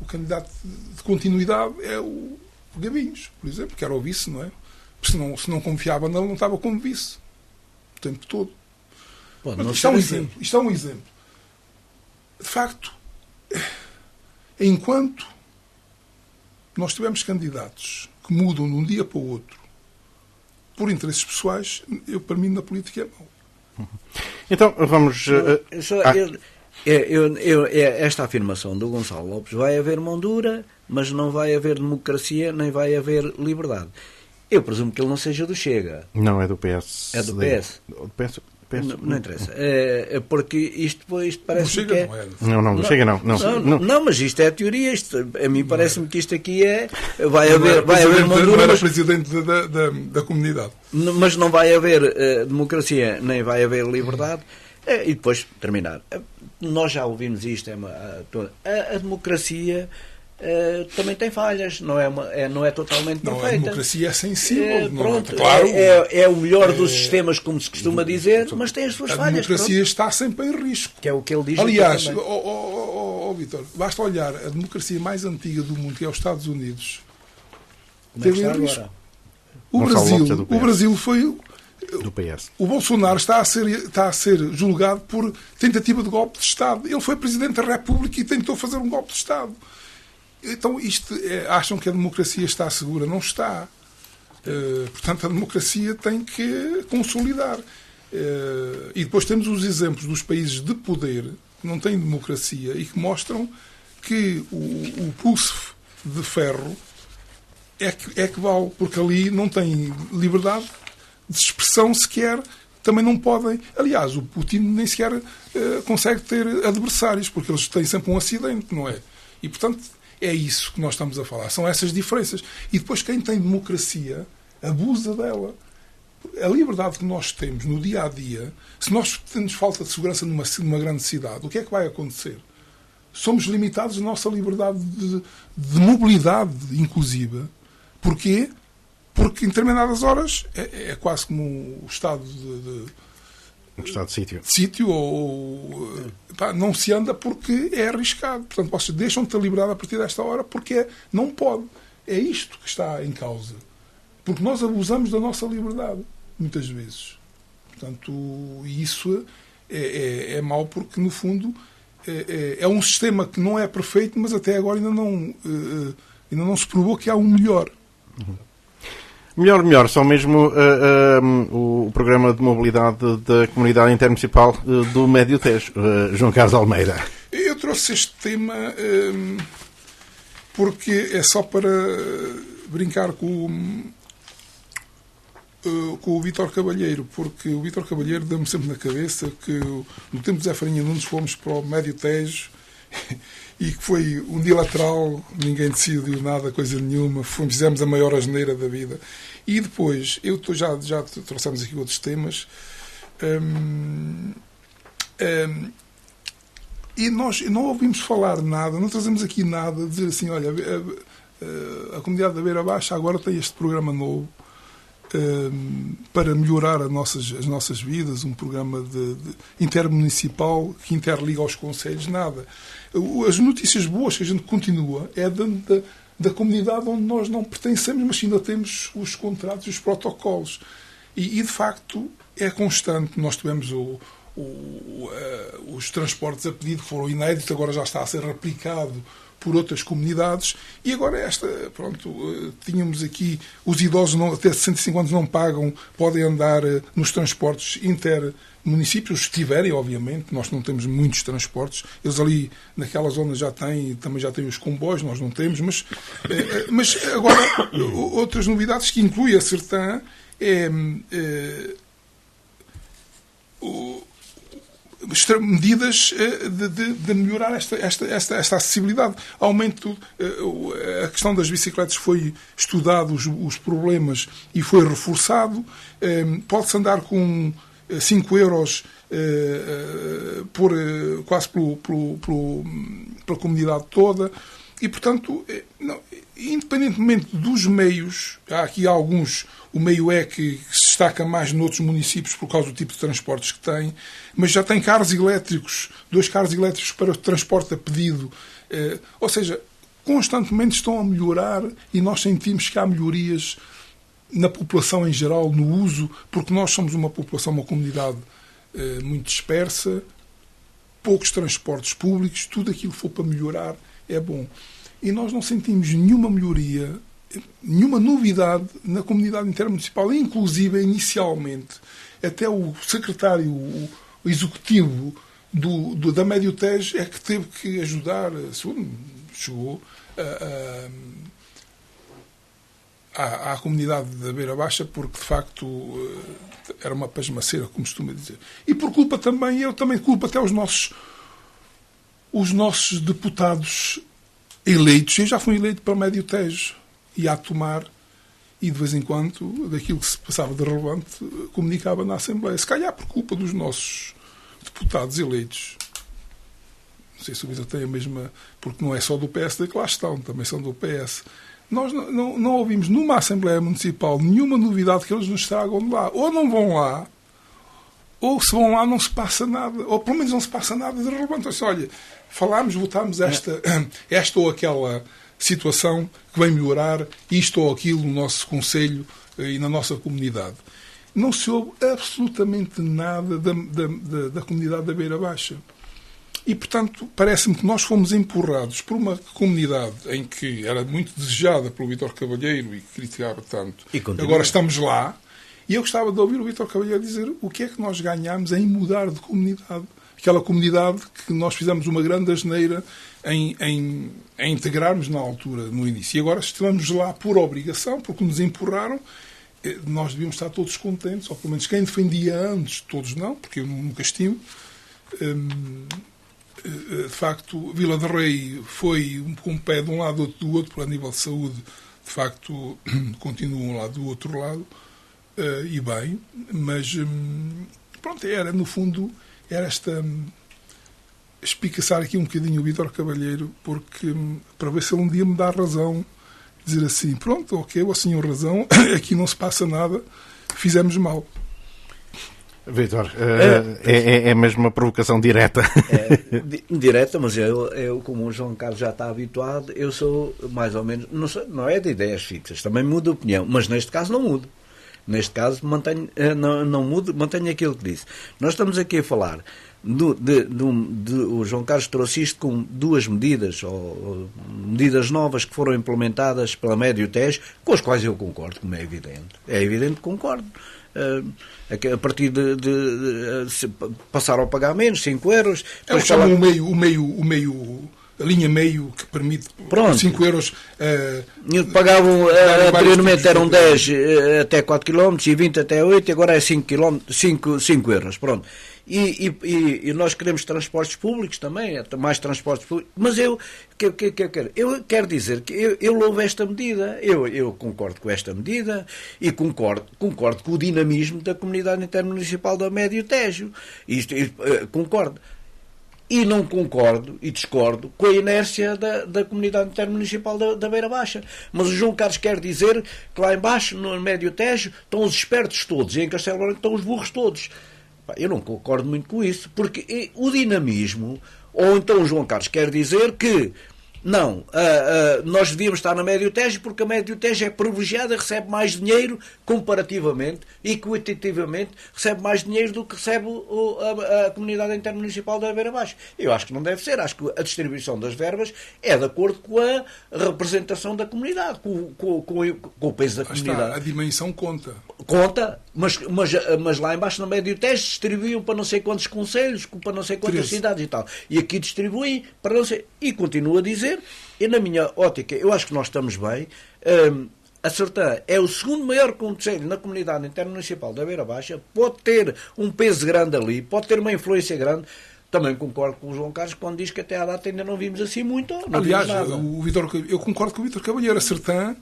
[SPEAKER 2] o candidato de continuidade é o Gavinhos, por exemplo, que era o vice, não é? Porque se não confiava nele, não estava como vice o tempo todo. Isto é um exemplo. De facto, enquanto nós tivermos candidatos que mudam de um dia para o outro por interesses pessoais, para mim, na política é mau.
[SPEAKER 1] Então, vamos...
[SPEAKER 3] Esta afirmação do Gonçalo Lopes, vai haver mão dura, mas não vai haver democracia, nem vai haver liberdade. Eu presumo que ele não seja do Chega.
[SPEAKER 1] Não, é do PS.
[SPEAKER 3] É do PS. Não interessa. Porque isto parece que é...
[SPEAKER 1] Não, do Chega não.
[SPEAKER 3] Não, mas isto é a teoria. A mim parece-me que isto aqui é... Vai haver mão dura...
[SPEAKER 2] Não era presidente da comunidade.
[SPEAKER 3] Mas não vai haver democracia, nem vai haver liberdade. E depois, terminar. Nós já ouvimos isto. A democracia... também tem falhas, não é totalmente perfeita.
[SPEAKER 2] A democracia é sensível.
[SPEAKER 3] Pronto,
[SPEAKER 2] claro,
[SPEAKER 3] é o melhor dos sistemas, como se costuma dizer, mas tem as suas falhas.
[SPEAKER 2] A democracia está sempre em risco.
[SPEAKER 3] Que é o que ele diz.
[SPEAKER 2] Aliás, Vítor, basta olhar a democracia mais antiga do mundo, que é os Estados Unidos. Teve em risco. O Brasil foi...
[SPEAKER 1] do PS.
[SPEAKER 2] O Bolsonaro está a ser julgado por tentativa de golpe de Estado. Ele foi Presidente da República e tentou fazer um golpe de Estado. Então, acham que a democracia está segura? Não está. Portanto, a democracia tem que consolidar. E depois temos os exemplos dos países de poder que não têm democracia e que mostram que o pulso de ferro é que vale, porque ali não tem liberdade de expressão sequer, também não podem. Aliás, o Putin nem sequer consegue ter adversários, porque eles têm sempre um acidente, não é? E, portanto, é isso que nós estamos a falar. São essas diferenças. E depois quem tem democracia abusa dela. A liberdade que nós temos no dia-a-dia, se nós temos falta de segurança numa grande cidade, o que é que vai acontecer? Somos limitados na nossa liberdade de mobilidade, inclusive. Porquê? Porque em determinadas horas é quase como o estado
[SPEAKER 1] um estado de sítio.
[SPEAKER 2] Não se anda porque é arriscado. Portanto, vocês deixam de ter liberdade a partir desta hora porque não pode. É isto que está em causa. Porque nós abusamos da nossa liberdade, muitas vezes. Portanto, isso é mau porque, no fundo, é um sistema que não é perfeito, mas até agora ainda não se provou que há um melhor.
[SPEAKER 1] Melhor, só mesmo o programa de mobilidade da Comunidade Intermunicipal do Médio Tejo, João Carlos Almeida.
[SPEAKER 2] Eu trouxe este tema porque é só para brincar com o Vítor Cavalheiro, porque o Vítor Cavalheiro deu-me sempre na cabeça que no tempo de Zé Farinha Nunes fomos para o Médio Tejo e que foi um dia lateral, ninguém decidiu nada, coisa nenhuma, fizemos a maior asneira da vida. E depois, já trouxemos aqui outros temas, e nós não ouvimos falar nada, não trazemos aqui nada, dizer assim, olha, a comunidade da Beira Baixa agora tem este programa novo, para melhorar as nossas vidas, um programa de intermunicipal que interliga aos concelhos, nada. As notícias boas que a gente continua é da comunidade onde nós não pertencemos, mas ainda temos os contratos e os protocolos. E de facto, é constante. Nós tivemos os transportes a pedido, que foram inéditos, agora já está a ser replicado por outras comunidades, e agora tínhamos aqui os idosos até 65 anos não pagam, podem andar nos transportes intermunicípios, se tiverem, obviamente, nós não temos muitos transportes, eles ali naquela zona também já têm os comboios, nós não temos, mas agora outras novidades que inclui a Sertã medidas de melhorar esta acessibilidade. Aumento, a questão das bicicletas foi estudado, os problemas, e foi reforçado. Pode-se andar com 5 euros quase pela comunidade toda. E, portanto, independentemente dos meios, há aqui alguns, o meio é que se destaca mais noutros municípios por causa do tipo de transportes que tem, mas já tem carros elétricos, 2 carros elétricos para o transporte a pedido. Ou seja, constantemente estão a melhorar e nós sentimos que há melhorias na população em geral, no uso, porque nós somos uma população, uma comunidade muito dispersa, poucos transportes públicos, tudo aquilo que for para melhorar é bom. E nós não sentimos nenhuma melhoria, nenhuma novidade na comunidade intermunicipal, inclusive, inicialmente, até o secretário, o executivo da Médio Tejo é que teve que ajudar, chegou à comunidade da Beira Baixa, porque, de facto, era uma pasmaceira, como costuma dizer. E por culpa também, eu também culpo até os nossos deputados eleitos. Eu já fui eleito para Médio Tejo e a tomar, e de vez em quando, daquilo que se passava de relevante, comunicava na Assembleia. Se calhar por culpa dos nossos deputados eleitos. Não sei se o Vitor tem a mesma, porque não é só do PSD que lá estão, também são do PS. Nós não ouvimos numa Assembleia Municipal nenhuma novidade que eles nos tragam de lá. Ou não vão lá, ou se vão lá não se passa nada, ou pelo menos não se passa nada de relevante. Então, olha, falámos, votámos esta ou aquela situação que vem melhorar isto ou aquilo no nosso concelho e na nossa comunidade. Não se ouve absolutamente nada da comunidade da Beira Baixa. E, portanto, parece-me que nós fomos empurrados por uma comunidade em que era muito desejada pelo Vítor Cavalheiro e que criticava tanto. Agora estamos lá. E eu gostava de ouvir o Vítor Cavalheiro dizer o que é que nós ganhamos em mudar de comunidade. Aquela comunidade que nós fizemos uma grande asneira em integrarmos na altura, no início. E agora estamos lá por obrigação, porque nos empurraram. Nós devíamos estar todos contentes, ou pelo menos quem defendia antes, todos não, porque eu nunca estive. De facto, Vila de Rei foi com um pé de um lado, outro do outro, por a nível de saúde, de facto, continua um lado do outro lado. E bem, mas pronto, no fundo, era esta espicaçar aqui um bocadinho o Vítor Cavalheiro, porque para ver se ele um dia me dá razão, dizer assim, pronto, ok, o senhor razão, aqui não se passa nada, fizemos mal.
[SPEAKER 1] Vítor, é mesmo uma provocação direta.
[SPEAKER 3] Direta, mas eu, como o João Carlos já está habituado, eu sou mais ou menos, não é de ideias fixas, também mudo de opinião, mas neste caso não mudo. Neste caso, não mudo, mantenho aquilo que disse. Nós estamos aqui a falar o João Carlos trouxe isto com 2 medidas, ou medidas novas que foram implementadas pela Médio Tejo, com as quais eu concordo, como é evidente. É evidente que concordo. A partir de passar ao pagar menos, 5 euros.
[SPEAKER 2] Eu chamo o meio, a linha meio que permite 5 euros.
[SPEAKER 3] Pagavam anteriormente eram 10 até 4 km e 20 até 8, agora é 5 euros. Pronto. E nós queremos transportes públicos também, mais transportes públicos, mas eu quero dizer que eu louvo esta medida, eu concordo com esta medida e concordo com o dinamismo da comunidade intermunicipal da Médio Tejo, concordo. E não concordo e discordo com a inércia da comunidade intermunicipal da Beira Baixa. Mas o João Carlos quer dizer que lá embaixo, no Médio Tejo, estão os espertos todos e em Castelo Branco estão os burros todos. Eu não concordo muito com isso, porque o dinamismo, ou então o João Carlos quer dizer que não, nós devíamos estar na Médio Tejo porque a Médio Tejo é privilegiada, recebe mais dinheiro comparativamente, equitativamente, recebe mais dinheiro do que recebe a comunidade intermunicipal da Beira Baixa. Eu acho que não deve ser, acho que a distribuição das verbas é de acordo com a representação da comunidade, com o peso da comunidade.
[SPEAKER 2] Está, a dimensão conta.
[SPEAKER 3] Conta, mas lá embaixo na Médio Tejo distribuíam para não sei quantos concelhos, para não sei quantas cidades e tal. E aqui distribuem para não sei... E continuo a dizer, e na minha ótica, eu acho que nós estamos bem. A Sertã é o segundo maior concelho na comunidade intermunicipal da Beira Baixa, pode ter um peso grande ali, pode ter uma influência grande. Também concordo com o João Carlos quando diz que até à data ainda não vimos assim muito.
[SPEAKER 2] Aliás, eu concordo com o Vítor Cavalheiro. A Sertã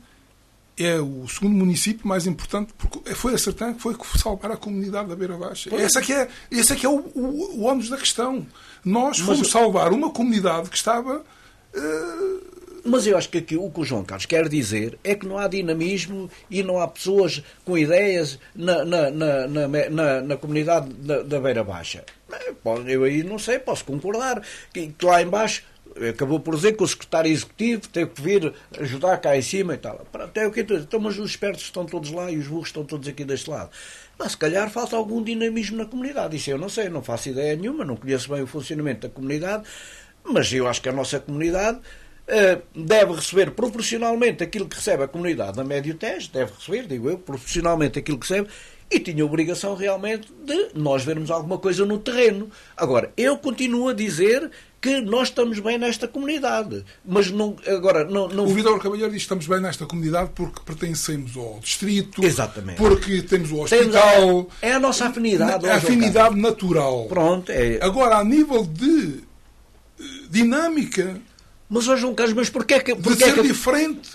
[SPEAKER 2] é o segundo município mais importante, porque foi a Sertã que foi salvar a comunidade da Beira Baixa. Esse é que é o ônus da questão. Nós fomos salvar uma comunidade que estava...
[SPEAKER 3] Mas eu acho que aqui, o que o João Carlos quer dizer é que não há dinamismo e não há pessoas com ideias na comunidade da Beira Baixa. Eu aí não sei, posso concordar que lá embaixo acabou por dizer que o secretário executivo teve que vir ajudar cá em cima e tal. Até o que então, mas os espertos estão todos lá e os burros estão todos aqui deste lado. Mas se calhar falta algum dinamismo na comunidade. Isso eu não sei, não faço ideia nenhuma, não conheço bem o funcionamento da comunidade, mas eu acho que a nossa comunidade deve receber proporcionalmente aquilo que recebe a comunidade da Médio Tejo, deve receber, digo eu, proporcionalmente aquilo que recebe, e tinha obrigação realmente de nós vermos alguma coisa no terreno. Agora, eu continuo a dizer que nós estamos bem nesta comunidade, mas não, agora não...
[SPEAKER 2] O Vítor Cavalheiro diz que estamos bem nesta comunidade porque pertencemos ao distrito,
[SPEAKER 3] exatamente,
[SPEAKER 2] porque temos o hospital...
[SPEAKER 3] É a nossa afinidade.
[SPEAKER 2] A afinidade natural.
[SPEAKER 3] Pronto, é...
[SPEAKER 2] Agora, a nível de dinâmica...
[SPEAKER 3] Mas, João Carlos, mas porquê que...
[SPEAKER 2] de ser diferente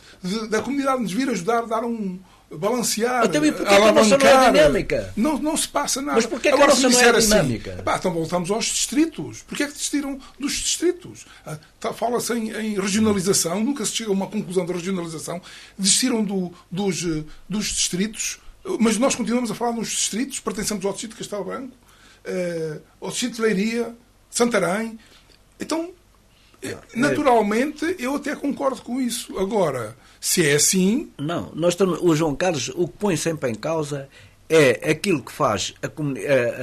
[SPEAKER 2] da comunidade nos vir ajudar a dar um... balancear,
[SPEAKER 3] até porque a nossa não é dinâmica.
[SPEAKER 2] Não se passa nada.
[SPEAKER 3] Mas porquê que a nossa não é dinâmica?
[SPEAKER 2] Assim, então voltamos aos distritos. Porquê é que desistiram dos distritos? Fala-se em regionalização, nunca se chega a uma conclusão da regionalização. Desistiram dos distritos, mas nós continuamos a falar dos distritos, pertencemos ao distrito de Castelo Branco, ao distrito de Leiria, Santarém. Então, naturalmente, eu até concordo com isso. Agora, se é assim...
[SPEAKER 3] Não, o João Carlos, o que põe sempre em causa é aquilo que faz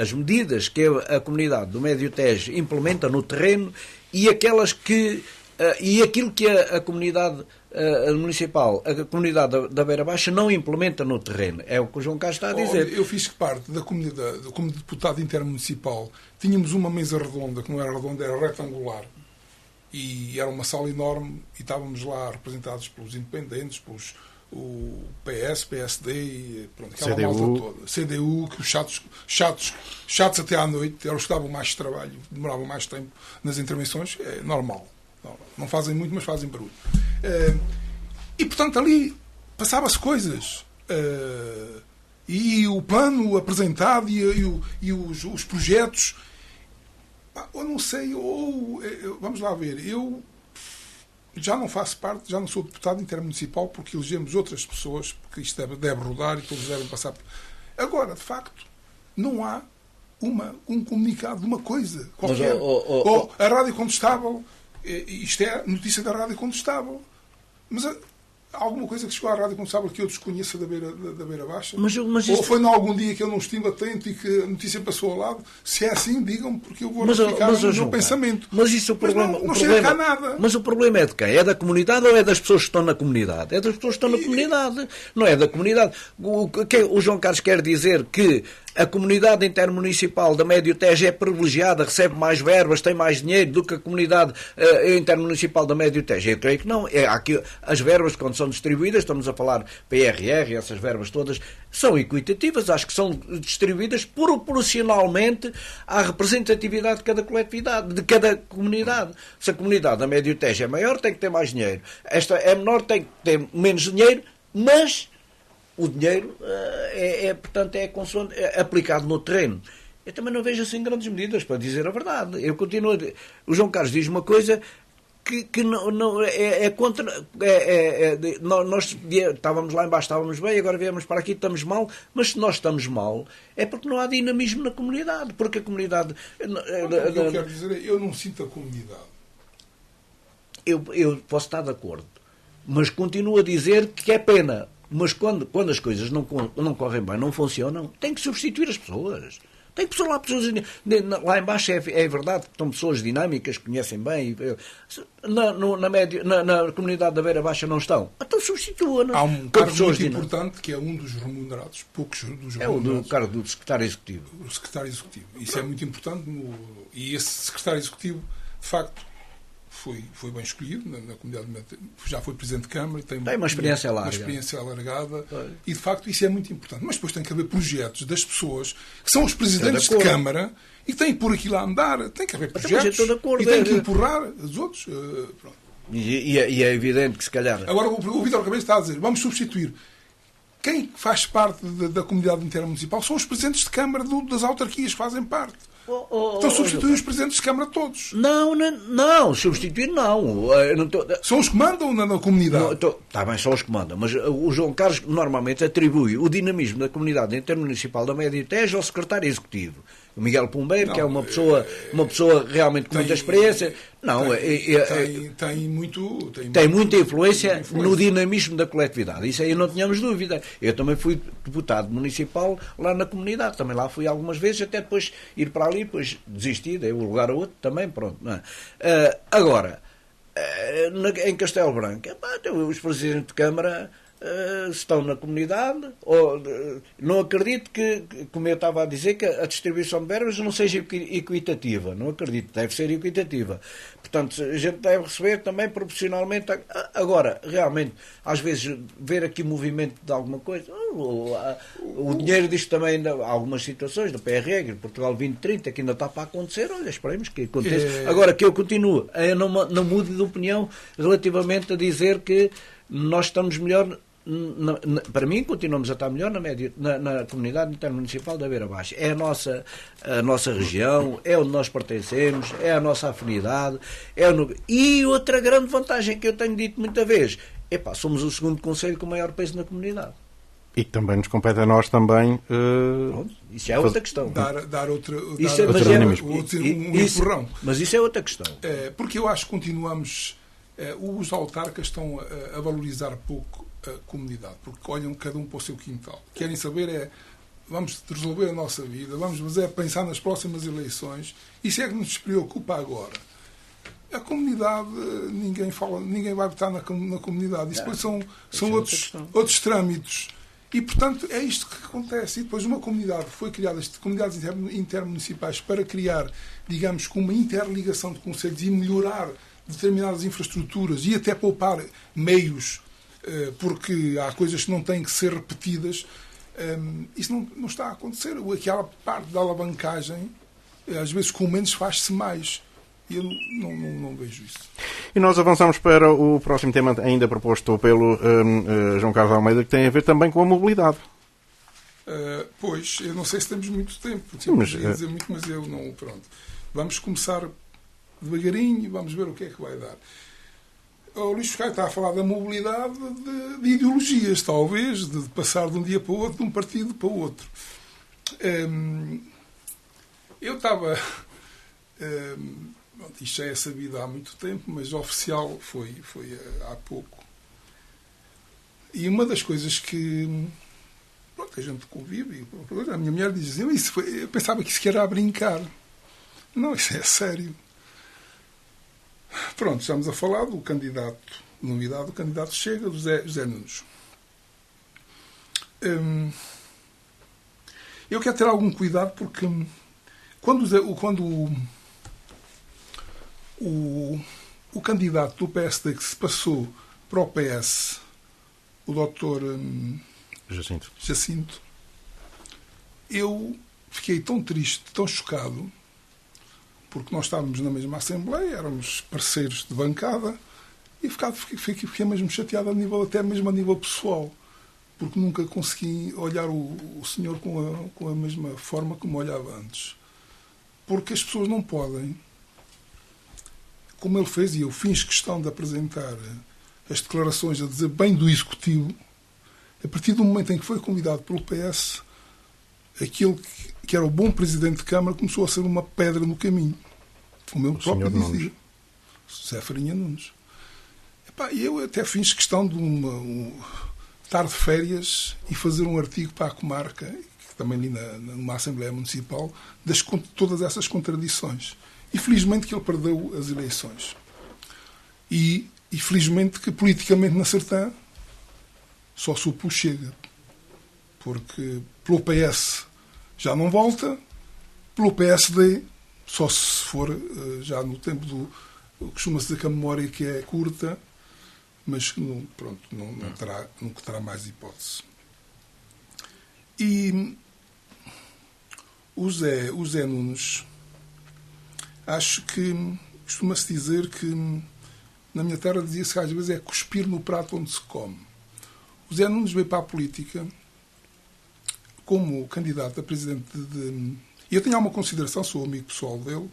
[SPEAKER 3] as medidas que a comunidade do Médio Tejo implementa no terreno e aquelas que... e aquilo que a comunidade municipal, a comunidade da Beira Baixa não implementa no terreno. É o que o João Carlos está a dizer.
[SPEAKER 2] Eu fiz parte da comunidade, como deputado intermunicipal, tínhamos uma mesa redonda, que não era redonda, era retangular. E era uma sala enorme e estávamos lá representados pelos independentes, pelos o PS, PSD e pronto, aquela
[SPEAKER 1] CDU.
[SPEAKER 2] malta toda. CDU, que os chatos até à noite, eles que davam mais trabalho, demoravam mais tempo nas intervenções, é normal. Não fazem muito, mas fazem barulho. E portanto ali passava-se coisas. E o plano apresentado e os projetos... Eu não sei, vamos lá ver, eu já não faço parte, já não sou deputado intermunicipal porque elegemos outras pessoas, porque isto deve rodar e todos devem passar. Agora, de facto, não há um comunicado de uma coisa qualquer. Ou a Rádio Contestável, isto é notícia da Rádio Contestável, mas há alguma coisa que chegou à Rádio Contestável que eu desconheça da Beira Baixa? Ou foi em algum dia que eu não estive atento e que a notícia passou ao lado? Se é assim, digam-me, porque eu vou verificar o meu pensamento.
[SPEAKER 3] Mas isso é o problema.
[SPEAKER 2] Não chega cá nada.
[SPEAKER 3] Mas o problema é de quem? É da comunidade ou é das pessoas que estão na comunidade? É das pessoas que estão na comunidade. Não é da comunidade. O João Carlos quer dizer que a comunidade intermunicipal da Médio Tejo é privilegiada, recebe mais verbas, tem mais dinheiro do que a comunidade intermunicipal da Médio Tejo. Eu creio que não. Aqui, as verbas, quando são distribuídas, estamos a falar PRR, essas verbas todas, são equitativas, acho que são distribuídas proporcionalmente à representatividade de cada coletividade, de cada comunidade. Se a comunidade da Médio Tejo é maior, tem que ter mais dinheiro. Esta é menor, tem que ter menos dinheiro, mas... o dinheiro, portanto, é aplicado no terreno. Eu também não vejo assim grandes medidas, para dizer a verdade. Eu continuo o João Carlos diz uma coisa que não é contra. Nós estávamos lá embaixo, estávamos bem, agora viemos para aqui, estamos mal, mas se nós estamos mal, é porque não há dinamismo na comunidade. Porque a comunidade.
[SPEAKER 2] O que eu quero dizer é, eu não sinto a comunidade.
[SPEAKER 3] Eu posso estar de acordo, mas continuo a dizer que é pena. Mas quando as coisas não correm bem, não funcionam, tem que substituir as pessoas. Tem que lá pessoas. Lá embaixo é verdade que estão pessoas dinâmicas, que conhecem bem. Na comunidade da Beira Baixa não estão. Então substitua-nos.
[SPEAKER 2] Há um cargo muito importante que é um dos remunerados, poucos dos remunerados.
[SPEAKER 3] É o do cargo do secretário executivo.
[SPEAKER 2] O secretário executivo. Isso é muito importante. E esse secretário executivo, de facto, foi bem escolhido na comunidade, já foi Presidente de Câmara, tem
[SPEAKER 3] uma experiência larga.
[SPEAKER 2] Uma experiência alargada, e de facto isso é muito importante. Mas depois tem que haver projetos das pessoas que são os Presidentes de Câmara e que têm que pôr aquilo a andar, tem que haver projetos e têm que empurrar os outros. Pronto.
[SPEAKER 3] E é evidente que se calhar...
[SPEAKER 2] Agora o Vítor Cabeça está a dizer, vamos substituir. Quem faz parte da comunidade intermunicipal são os Presidentes de Câmara das autarquias que fazem parte. Então substituem os Presidentes de Câmara todos.
[SPEAKER 3] Não, substituir não.
[SPEAKER 2] São os que mandam na comunidade.
[SPEAKER 3] Está bem, são os que mandam, mas o João Carlos normalmente atribui o dinamismo da comunidade intermunicipal da Média Tejo ao secretário executivo. O Miguel Pombeiro, que é uma pessoa realmente com muita experiência. Tem muita influência no dinamismo da coletividade. Isso aí não tínhamos dúvida. Eu também fui deputado municipal lá na comunidade. Também lá fui algumas vezes, até depois ir para ali, depois desisti, dei o lugar a outro também, pronto. Agora, em Castelo Branco, os presidentes de Câmara estão na comunidade, não acredito que, como eu estava a dizer, que a distribuição de verbas não seja equitativa, não acredito, deve ser equitativa, portanto a gente deve receber também proporcionalmente. Agora, realmente, às vezes ver aqui movimento de alguma coisa, o dinheiro disto também, há algumas situações do PRR, Portugal 2030, que ainda está para acontecer, olha, esperemos que aconteça. Agora, que eu continuo, eu não mudo de opinião relativamente a dizer que nós estamos melhor. Para mim, continuamos a estar melhor na comunidade intermunicipal da Beira Baixa. É a nossa região, é onde nós pertencemos, é a nossa afinidade. E outra grande vantagem que eu tenho dito muita vez, somos o segundo concelho com o maior peso na comunidade.
[SPEAKER 1] E também nos compete a nós também...
[SPEAKER 3] Pronto, isso é outra questão.
[SPEAKER 2] Dar outro
[SPEAKER 3] empurrão. Mas isso é outra questão.
[SPEAKER 2] Porque eu acho que continuamos... os autarcas estão a valorizar pouco a comunidade, porque olham cada um para o seu quintal. Querem saber vamos resolver a nossa vida, vamos pensar nas próximas eleições. Isso é que nos preocupa agora. A comunidade, ninguém vai votar na comunidade. Isso depois são outros trâmites. E, portanto, é isto que acontece. E depois uma comunidade foi criada, comunidades intermunicipais, para criar, digamos, com uma interligação de concelhos e melhorar determinadas infraestruturas e até poupar meios, porque há coisas que não têm que ser repetidas. Isso não está a acontecer. Aquela parte da alavancagem, às vezes com menos faz-se mais. E eu não vejo isso.
[SPEAKER 1] E nós avançamos para o próximo tema, ainda proposto pelo João Carlos Almeida, que tem a ver também com a mobilidade.
[SPEAKER 2] Pois, eu não sei se temos muito tempo.
[SPEAKER 1] Sim, mas
[SPEAKER 2] eu não. Pronto. Vamos começar devagarinho e vamos ver o que é que vai dar. O Luís Ferreira está a falar da mobilidade de ideologias, talvez, de passar de um dia para o outro, de um partido para o outro. Eu estava... isto já é sabido há muito tempo, mas oficial foi há pouco. E uma das coisas que a gente convive, a minha mulher diz assim, eu pensava que isso era a brincar. Não, isso é sério. Pronto, estamos a falar do candidato, novidade, do candidato Chega, do José Nunes. Eu quero ter algum cuidado porque quando o candidato do PSD que se passou para o PS, o Dr. Jacinto, eu fiquei tão triste, tão chocado, porque nós estávamos na mesma Assembleia, éramos parceiros de bancada, e fiquei mesmo chateado até mesmo a nível pessoal, porque nunca consegui olhar o senhor com a mesma forma como olhava antes. Porque as pessoas não podem, como ele fez, e eu fiz questão de apresentar as declarações a dizer bem do Executivo, a partir do momento em que foi convidado pelo PS, aquele que era o bom Presidente de Câmara começou a ser uma pedra no caminho. Como ele próprio dizia. José Farinha Nunes. Eu até fiz questão de estar de férias e fazer um artigo para a comarca, que também li numa Assembleia Municipal, todas essas contradições. E felizmente que ele perdeu as eleições. E felizmente que politicamente na Sertã só supo o Chega. Porque pelo PS já não volta, pelo PSD só se for já no tempo do... Costuma-se dizer que a memória que é curta, mas nunca terá mais hipótese. E o Zé Nunes, acho que costuma-se dizer que na minha terra dizia-se que às vezes é cuspir no prato onde se come. O Zé Nunes veio para a política como candidato a presidente de... Eu tenho alguma consideração, sou amigo pessoal dele.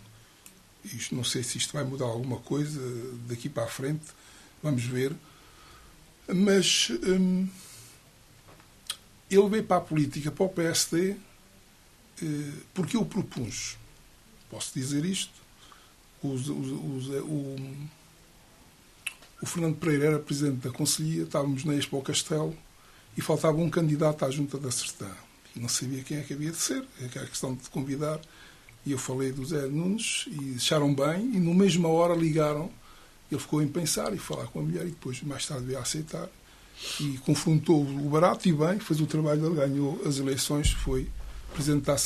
[SPEAKER 2] Não sei se isto vai mudar alguma coisa daqui para a frente. Vamos ver. Mas ele veio para a política, para o PSD, porque eu propus. Posso dizer isto? O Fernando Pereira era presidente da Conselhia, estávamos na Expo Castelo e faltava um candidato à Junta da Sertã. E não sabia quem é que havia de ser, era a questão de convidar. E eu falei do Zé Nunes e acharam bem, e na mesma hora ligaram. Ele ficou em pensar e falar com a mulher, e depois mais tarde veio a aceitar. E confrontou o barato e bem, fez o trabalho dele, ganhou as eleições, foi presidente da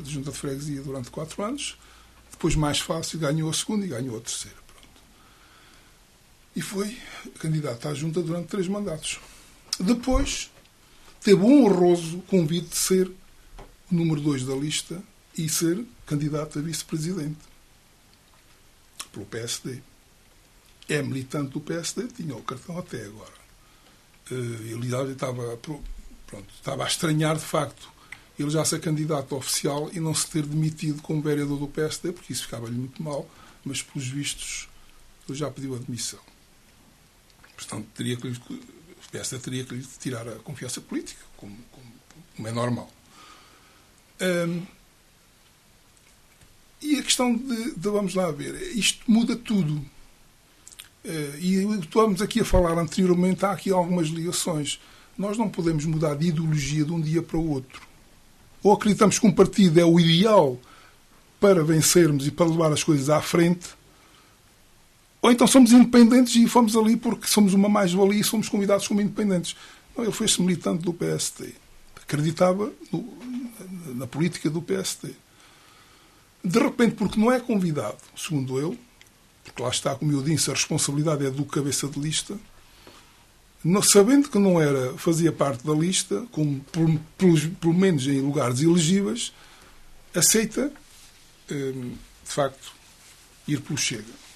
[SPEAKER 2] Junta de Freguesia durante 4 anos. Depois, mais fácil, ganhou a segunda e ganhou a terceira. Pronto. E foi candidato à Junta durante 3 mandatos. Depois, teve um honroso convite de ser o número 2 da lista e ser candidato a vice-presidente pelo PSD. É militante do PSD, tinha o cartão até agora. Ele estava a estranhar, de facto, ele já ser candidato oficial e não se ter demitido como vereador do PSD, porque isso ficava-lhe muito mal, mas, pelos vistos, ele já pediu admissão. Portanto, o PSD teria que lhe tirar a confiança política, como é normal. E a questão de vamos lá ver, isto muda tudo. E estamos aqui a falar anteriormente, há aqui algumas ligações. Nós não podemos mudar de ideologia de um dia para o outro. Ou acreditamos que um partido é o ideal para vencermos e para levar as coisas à frente, ou então somos independentes e fomos ali porque somos uma mais-valia e somos convidados como independentes. Não, ele foi-se militante do PSD. Acreditava na política do PSD. De repente, porque não é convidado, segundo ele, porque lá está, como eu disse, a responsabilidade é do cabeça de lista, sabendo que não fazia parte da lista, como pelo menos em lugares elegíveis, aceita, de facto, ir pelo Chega.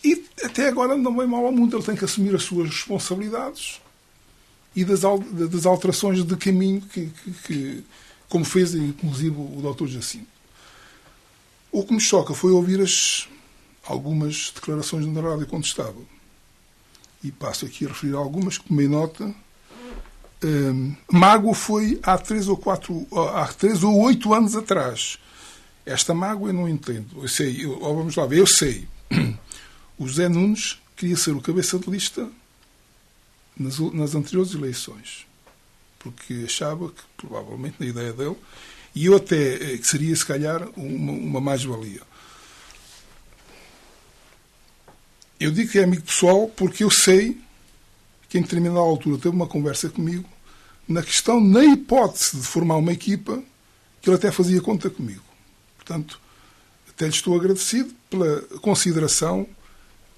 [SPEAKER 2] E até agora não vem mal ao mundo, ele tem que assumir as suas responsabilidades e das alterações de caminho que como fez, inclusive, o Dr. Jacinto. O que me choca foi ouvir algumas declarações na rádio quando estava. E passo aqui a referir algumas que tomei nota. Mágoa foi há 3 ou 8 anos atrás. Esta mágoa eu não entendo. Vamos lá ver, eu sei. O Zé Nunes queria ser o cabeça de lista nas anteriores eleições. Porque achava que, provavelmente, na ideia dele, e eu até que seria, se calhar, uma mais-valia. Eu digo que é amigo pessoal porque eu sei que, em determinada altura, teve uma conversa comigo na hipótese de formar uma equipa, que ele até fazia conta comigo. Portanto, até lhe estou agradecido pela consideração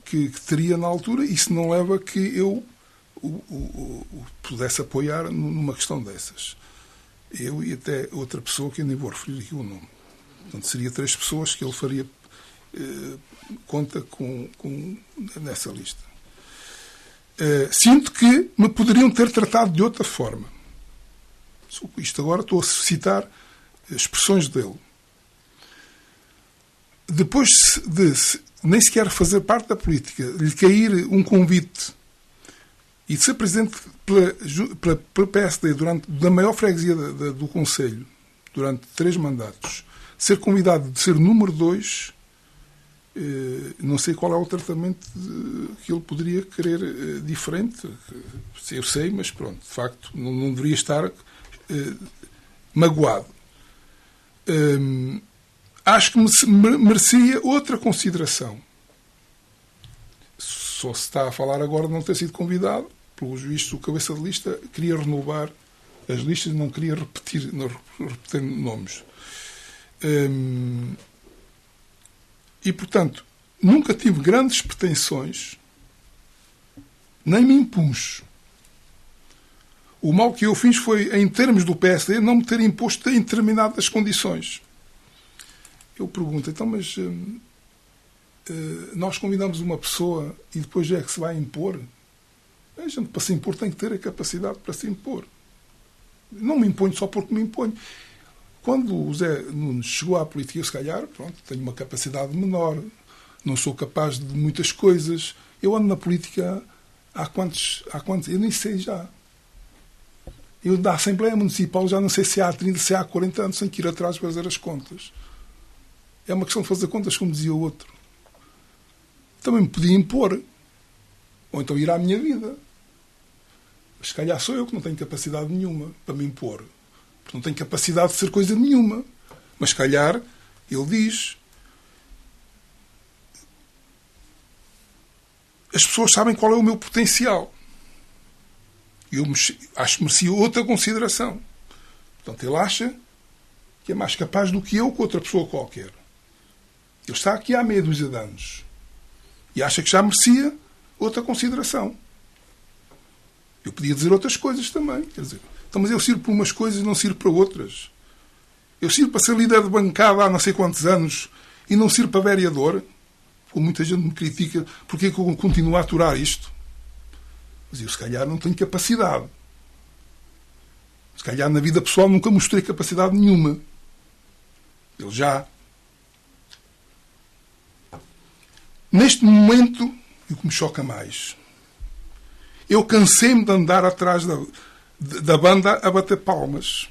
[SPEAKER 2] que teria na altura, e isso não leva a que eu o pudesse apoiar numa questão dessas. Eu e até outra pessoa que eu nem vou referir aqui o nome. Portanto, seria 3 pessoas que ele faria conta nessa lista. sinto que me poderiam ter tratado de outra forma. Isto agora estou a citar expressões dele. Depois de nem sequer fazer parte da política, lhe cair um convite e de ser presidente pela PSD da maior freguesia do Conselho durante 3 mandatos, ser convidado de ser número 2, não sei qual é o tratamento que ele poderia querer diferente. Eu sei, mas pronto, de facto, não deveria estar magoado. Acho que merecia outra consideração. Só se está a falar agora de não ter sido convidado. Pelos vistos, o cabeça de lista queria renovar as listas, não queria repetir nomes. E, portanto, nunca tive grandes pretensões, nem me impus. O mal que eu fiz foi, em termos do PSD, não me ter imposto em determinadas condições. Eu pergunto, então, mas nós convidamos uma pessoa e depois é que se vai impor? A gente, para se impor, tem que ter a capacidade para se impor. Não me imponho só porque me imponho. Quando o Zé Nunes chegou à política, eu, se calhar, pronto, tenho uma capacidade menor, não sou capaz de muitas coisas. Eu ando na política há quantos? Eu nem sei já. Eu, da Assembleia Municipal, já não sei se há 30, se há 40 anos, tenho que ir atrás para fazer as contas. É uma questão de fazer contas, como dizia o outro. Também me podia impor. Ou então ir à minha vida. Mas, se calhar, sou eu que não tenho capacidade nenhuma para me impor. Porque não tenho capacidade de ser coisa nenhuma. Mas, se calhar, ele diz... As pessoas sabem qual é o meu potencial. Eu acho que merecia outra consideração. Portanto, ele acha que é mais capaz do que eu com outra pessoa qualquer. Ele está aqui há meia dúzia de anos. E acha que já merecia outra consideração. Eu podia dizer outras coisas também. Quer dizer, então, mas eu sirvo para umas coisas e não sirvo para outras. Eu sirvo para ser líder de bancada há não sei quantos anos e não sirvo para vereador. Como muita gente me critica, porque é que eu continuo a aturar isto? Mas eu, se calhar, não tenho capacidade. Se calhar, na vida pessoal, nunca mostrei capacidade nenhuma. Ele já. Neste momento, e o que me choca mais, eu cansei-me de andar atrás da banda a bater palmas.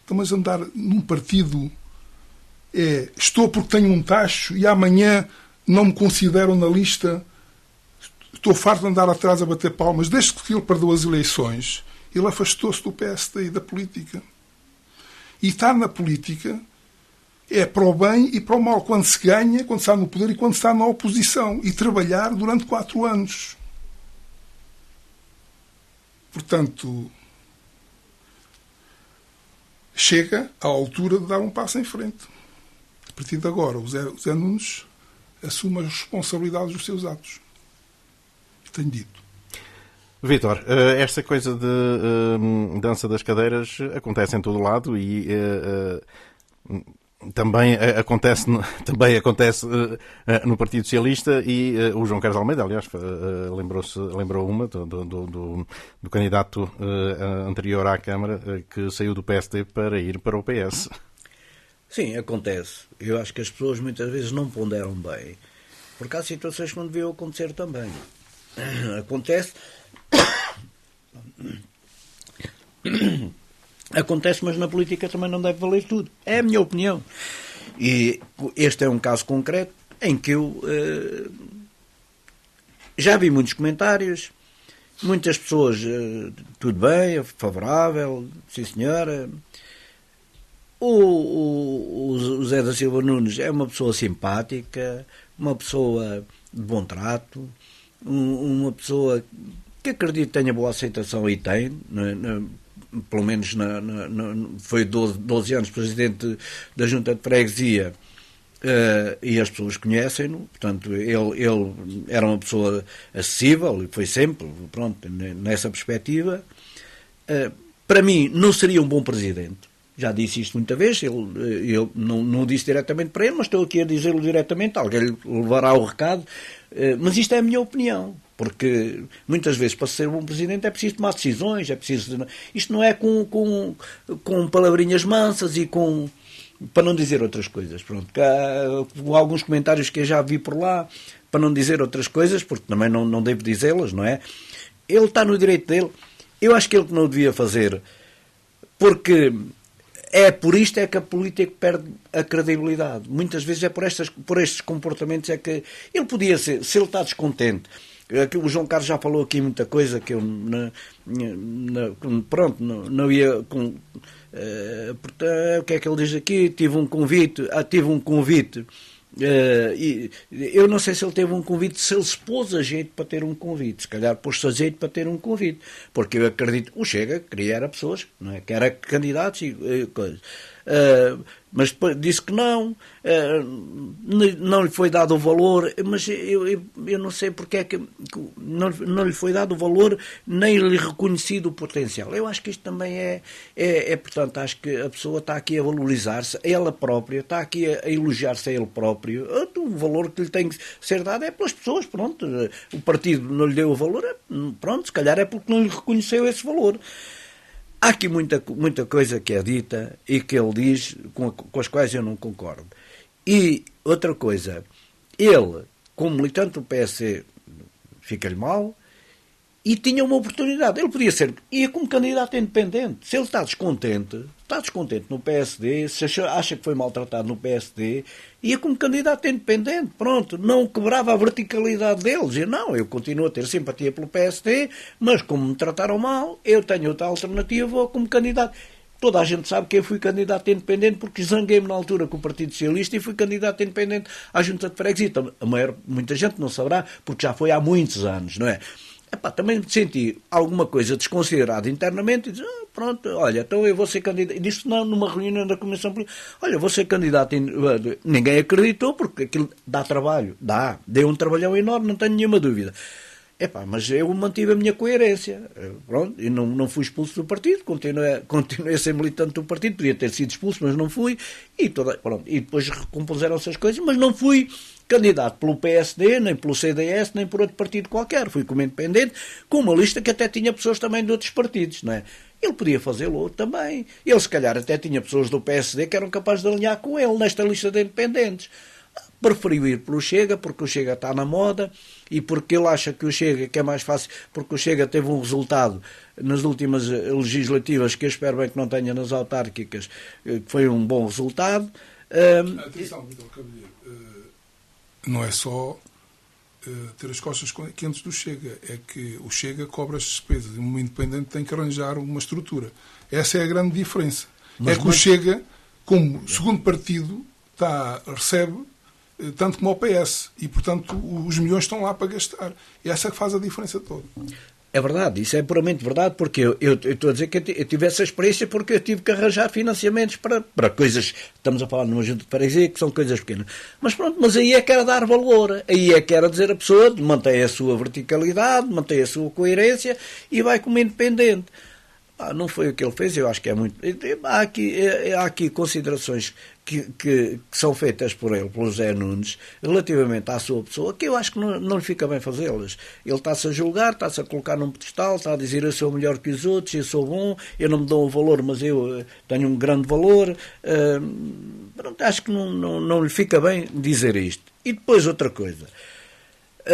[SPEAKER 2] Então, mas andar num partido estou porque tenho um tacho e amanhã não me consideram na lista, estou farto de andar atrás a bater palmas. Desde que ele perdeu as eleições, ele afastou-se do PSD e da política. E estar na política é para o bem e para o mal, quando se ganha, quando está no poder e quando está na oposição. E trabalhar durante 4 anos. Portanto, chega à altura de dar um passo em frente. A partir de agora, o Zé Nunes assume as responsabilidades dos seus atos. Tenho dito.
[SPEAKER 1] Vítor, esta coisa de dança das cadeiras acontece em todo lado e também acontece no Partido Socialista e o João Carlos Almeida, aliás, lembrou uma do candidato anterior à Câmara que saiu do PSD para ir para o PS.
[SPEAKER 3] Sim, acontece. Eu acho que as pessoas muitas vezes não ponderam bem, porque há situações que não deviam acontecer também. Acontece, mas na política também não deve valer tudo. É a minha opinião. E este é um caso concreto em que eu já vi muitos comentários, muitas pessoas, tudo bem, favorável, sim senhora. O Zé da Silva Nunes é uma pessoa simpática, uma pessoa de bom trato, uma pessoa que acredito que tenha boa aceitação e tem, pelo menos foi 12 anos presidente da Junta de Freguesia e as pessoas conhecem-no, portanto ele era uma pessoa acessível e foi sempre, pronto, nessa perspectiva. Para mim não seria um bom presidente. Já disse isto muita vez, eu não disse diretamente para ele, mas estou aqui a dizê-lo diretamente, alguém levará o recado, mas isto é a minha opinião. Porque muitas vezes para ser um bom presidente é preciso tomar decisões, é preciso... Isto não é com palavrinhas mansas e com... para não dizer outras coisas. Pronto, há alguns comentários que eu já vi por lá, para não dizer outras coisas, porque também não devo dizê-las, não é? Ele está no direito dele. Eu acho que ele não o devia fazer, porque é por isto é que a política perde a credibilidade. Muitas vezes é por estes comportamentos é que ele podia ser, se ele está descontente. O João Carlos já falou aqui muita coisa que eu não ia... o que é que ele diz aqui? Tive um convite. Eu não sei se ele teve um convite, se ele se pôs a jeito para ter um convite. Se calhar pôs-se a jeito para ter um convite. Porque eu acredito, o Chega queria era pessoas, não é? Que era candidatos e coisas. Mas depois disse que não lhe foi dado o valor, mas eu não sei porque é que não lhe foi dado o valor, nem lhe reconhecido o potencial. Eu acho que isto também portanto, acho que a pessoa está aqui a valorizar-se, ela própria, está aqui a elogiar-se a ele próprio. O valor que lhe tem que ser dado é pelas pessoas, pronto. O partido não lhe deu o valor, pronto, se calhar é porque não lhe reconheceu esse valor. Há aqui muita coisa que é dita e que ele diz com as quais eu não concordo. E outra coisa, ele, como militante do PSD, fica-lhe mal e tinha uma oportunidade. Ele podia ia como candidato independente. Se ele está descontente no PSD, se acha que foi maltratado no PSD, ia como candidato independente, pronto, não quebrava a verticalidade deles. Eu continuo a ter simpatia pelo PSD, mas como me trataram mal, eu tenho outra alternativa, vou como candidato. Toda a gente sabe que eu fui candidato independente porque zanguei-me na altura com o Partido Socialista e fui candidato independente à Junta de Freguesia. Muita gente não saberá, porque já foi há muitos anos, não é? Também senti alguma coisa desconsiderada internamente e disse, pronto, olha, então eu vou ser candidato. E disse numa reunião da Comissão Política, olha, vou ser candidato. Ninguém acreditou, porque aquilo dá trabalho. Deu um trabalhão enorme, não tenho nenhuma dúvida. Mas eu mantive a minha coerência. Pronto, e não fui expulso do partido, continuei a ser militante do partido, podia ter sido expulso, mas não fui. E depois recompuseram-se as coisas, mas não fui candidato pelo PSD, nem pelo CDS, nem por outro partido qualquer. Fui como independente, com uma lista que até tinha pessoas também de outros partidos, não é? Ele podia fazê-lo também. Ele, se calhar, até tinha pessoas do PSD que eram capazes de alinhar com ele nesta lista de independentes. Preferiu ir pelo Chega, porque o Chega está na moda e porque ele acha que o Chega, que é mais fácil, porque o Chega teve um resultado nas últimas legislativas, que eu espero bem que não tenha nas autárquicas, que foi um bom resultado.
[SPEAKER 2] Atenção, Vitor Cavalheiro. Não é só ter as costas quentes do Chega, é que o Chega cobra as despesas e um independente tem que arranjar uma estrutura. Essa é a grande diferença. O Chega, como segundo partido, recebe tanto como o PS e, portanto, os milhões estão lá para gastar. E essa é que faz a diferença toda.
[SPEAKER 3] É verdade, isso é puramente verdade, porque eu estou a dizer que eu tive essa experiência porque eu tive que arranjar financiamentos para coisas, estamos a falar numa junta de freguesia, que são coisas pequenas. Mas aí é que era dar valor, aí é que era dizer a pessoa, mantém a sua verticalidade, mantém a sua coerência e vai como independente. Não foi o que ele fez, eu acho que é muito... Há aqui considerações que são feitas por ele, pelo José Nunes, relativamente à sua pessoa, que eu acho que não lhe fica bem fazê-las. Ele está-se a julgar, está-se a colocar num pedestal, está a dizer eu sou melhor que os outros, eu sou bom, eu não me dou o valor, mas eu tenho um grande valor. Acho que não lhe fica bem dizer isto. E depois outra coisa.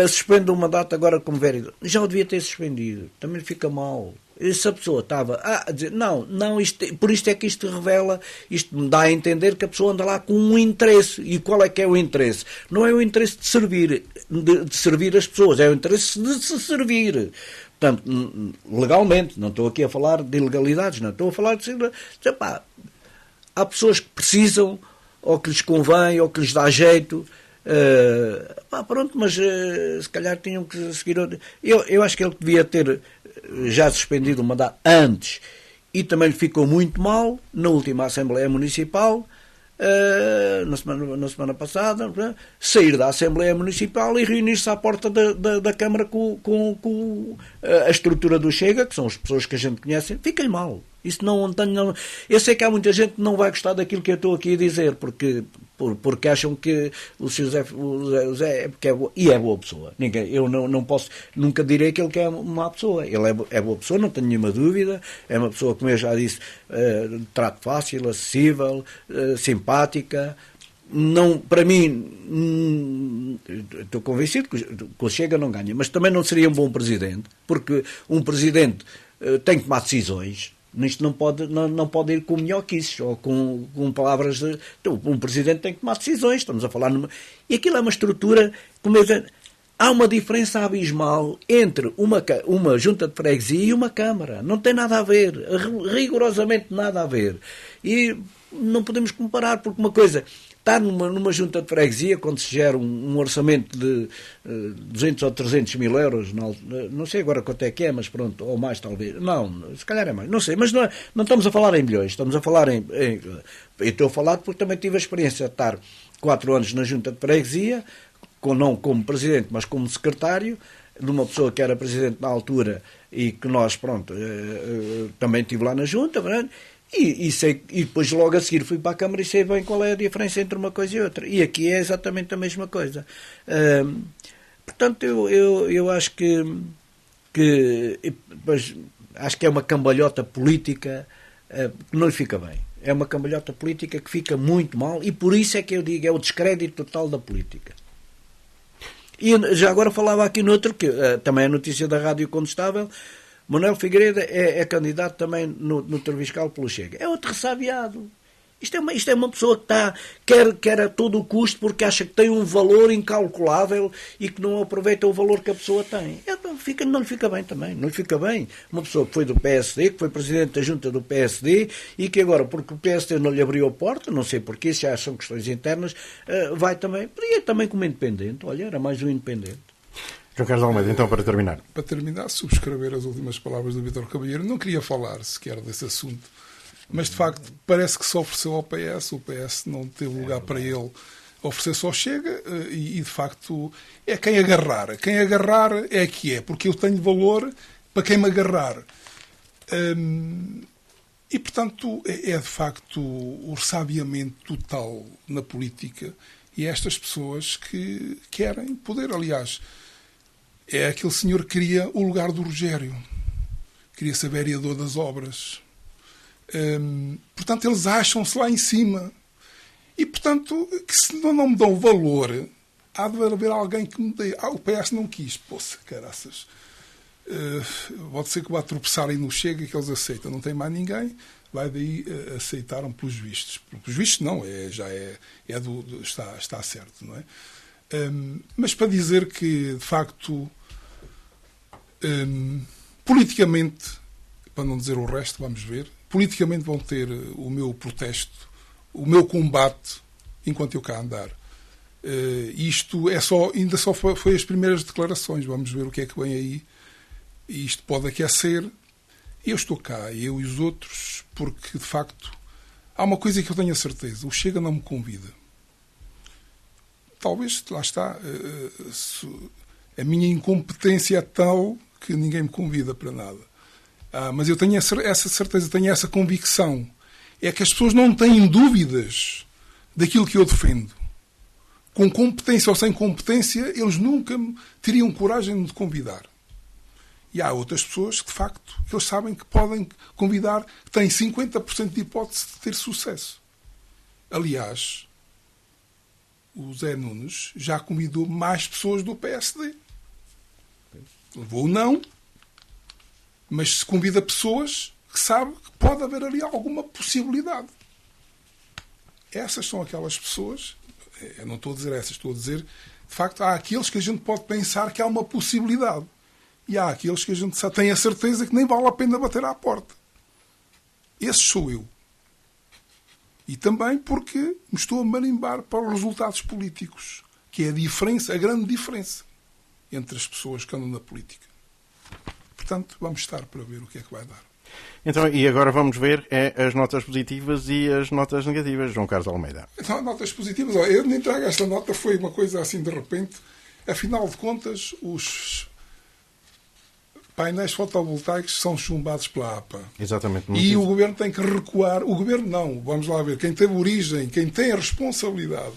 [SPEAKER 3] Suspende o mandato agora como vereador. Já o devia ter suspendido. Também lhe fica mal. Se a pessoa estava a dizer, por isto é que isto revela, isto me dá a entender que a pessoa anda lá com um interesse. E qual é que é o interesse? Não é o interesse de servir as pessoas, é o interesse de se servir. Portanto, legalmente, não estou aqui a falar de ilegalidades, não estou a falar de... há pessoas que precisam, ou que lhes convém, ou que lhes dá jeito... mas se calhar tinham que seguir... Eu acho que ele devia ter já suspendido o mandato antes e também lhe ficou muito mal na última Assembleia Municipal, na semana passada, sair da Assembleia Municipal e reunir-se à porta da Câmara com a estrutura do Chega, que são as pessoas que a gente conhece. Fica-lhe mal. Isso não. Eu sei que há muita gente que não vai gostar daquilo que eu estou aqui a dizer, porque porque acham que o Sr. José é boa pessoa. Eu não posso, nunca direi que ele é uma má pessoa. Ele é boa pessoa, não tenho nenhuma dúvida. É uma pessoa, como eu já disse, trato fácil, acessível, simpática. Não, para mim, estou convencido que o Chega não ganha, mas também não seria um bom presidente, porque um presidente tem que tomar decisões. Isto não pode ir com minhoquices ou com palavras de... Então, um presidente tem que tomar decisões. Estamos a falar e aquilo é uma estrutura, como eu disse, há uma diferença abismal entre uma junta de freguesia e uma Câmara. Não tem nada a ver, rigorosamente nada a ver. E não podemos comparar, porque uma coisa... Estar numa junta de freguesia, quando se gera um orçamento de 200 ou 300 mil euros, não sei agora quanto é que é, mas pronto, ou mais talvez. Não, se calhar é mais, não sei, mas não estamos a falar em milhões, estamos a falar eu estou a falar porque também tive a experiência de estar 4 anos na junta de freguesia, não como presidente, mas como secretário, de uma pessoa que era presidente na altura e que nós, pronto, também estive lá na junta, e depois logo a seguir fui para a Câmara e sei bem qual é a diferença entre uma coisa e outra. E aqui é exatamente a mesma coisa. Portanto, eu acho que acho que é uma cambalhota política que não lhe fica bem. É uma cambalhota política que fica muito mal e por isso é que eu digo, é o descrédito total da política. E já agora falava aqui noutro, que também é notícia da Rádio Condestável, Manuel Figueiredo é candidato também no Treviscal pelo Chega. É outro ressabiado. Isto é uma pessoa que quer a todo o custo porque acha que tem um valor incalculável e que não aproveita o valor que a pessoa tem. Não lhe fica bem também. Não lhe fica bem. Uma pessoa que foi do PSD, que foi presidente da junta do PSD e que agora, porque o PSD não lhe abriu a porta, não sei porquê, se já são questões internas, vai também. Podia também como independente. Olha, era mais um independente.
[SPEAKER 1] João Carlos Almeida, então, para terminar.
[SPEAKER 2] Para terminar, subscrever as últimas palavras do Vítor Cavalheiro. Não queria falar sequer desse assunto, mas de facto parece que se ofereceu ao PS, o PS não teve lugar para ele oferecer só Chega e de facto é quem agarrar. Quem agarrar é que é, porque eu tenho valor para quem me agarrar. E portanto é de facto o ressabiamento total na política e estas pessoas que querem poder, aliás. É aquele senhor que queria o lugar do Rogério. Queria ser vereador das obras. Portanto, eles acham-se lá em cima. E, portanto, que se não me dão valor, há de haver alguém que me dê. O PS não quis. Poxa, caraças. Pode ser que vá tropeçarem no Chega e que eles aceitam. Não tem mais ninguém. Vai daí aceitaram pelos vistos. Pelos vistos não, está certo, não é? Mas para dizer que, de facto, politicamente, para não dizer o resto, vamos ver, politicamente vão ter o meu protesto, o meu combate, enquanto eu cá andar. Isto ainda só foi as primeiras declarações, vamos ver o que é que vem aí. Isto pode aquecer. Eu estou cá, eu e os outros, porque, de facto, há uma coisa que eu tenho a certeza, o Chega não me convida. Talvez, lá está, a minha incompetência é tal que ninguém me convida para nada. Mas eu tenho essa certeza, tenho essa convicção. É que as pessoas não têm dúvidas daquilo que eu defendo. Com competência ou sem competência, eles nunca teriam coragem de convidar. E há outras pessoas que, de facto, eles sabem que podem convidar, que têm 50% de hipótese de ter sucesso. Aliás, o Zé Nunes já convidou mais pessoas do PSD. Levou não, mas se convida pessoas que sabe que pode haver ali alguma possibilidade. Essas são aquelas pessoas, eu não estou a dizer essas, estou a dizer, de facto, há aqueles que a gente pode pensar que há uma possibilidade. E há aqueles que a gente só tem a certeza que nem vale a pena bater à porta. Esse sou eu. E também porque me estou a marimbar para os resultados políticos, que é a grande diferença entre as pessoas que andam na política. Portanto, vamos estar para ver o que é que vai dar.
[SPEAKER 1] Então, e agora vamos ver as notas positivas e as notas negativas, João Carlos Almeida.
[SPEAKER 2] Então, notas positivas, eu nem trago esta nota, foi uma coisa assim de repente. Afinal de contas, painéis fotovoltaicos são chumbados pela APA.
[SPEAKER 1] Exatamente.
[SPEAKER 2] E o Governo tem que recuar. O Governo não, vamos lá ver. Quem teve origem, quem tem a responsabilidade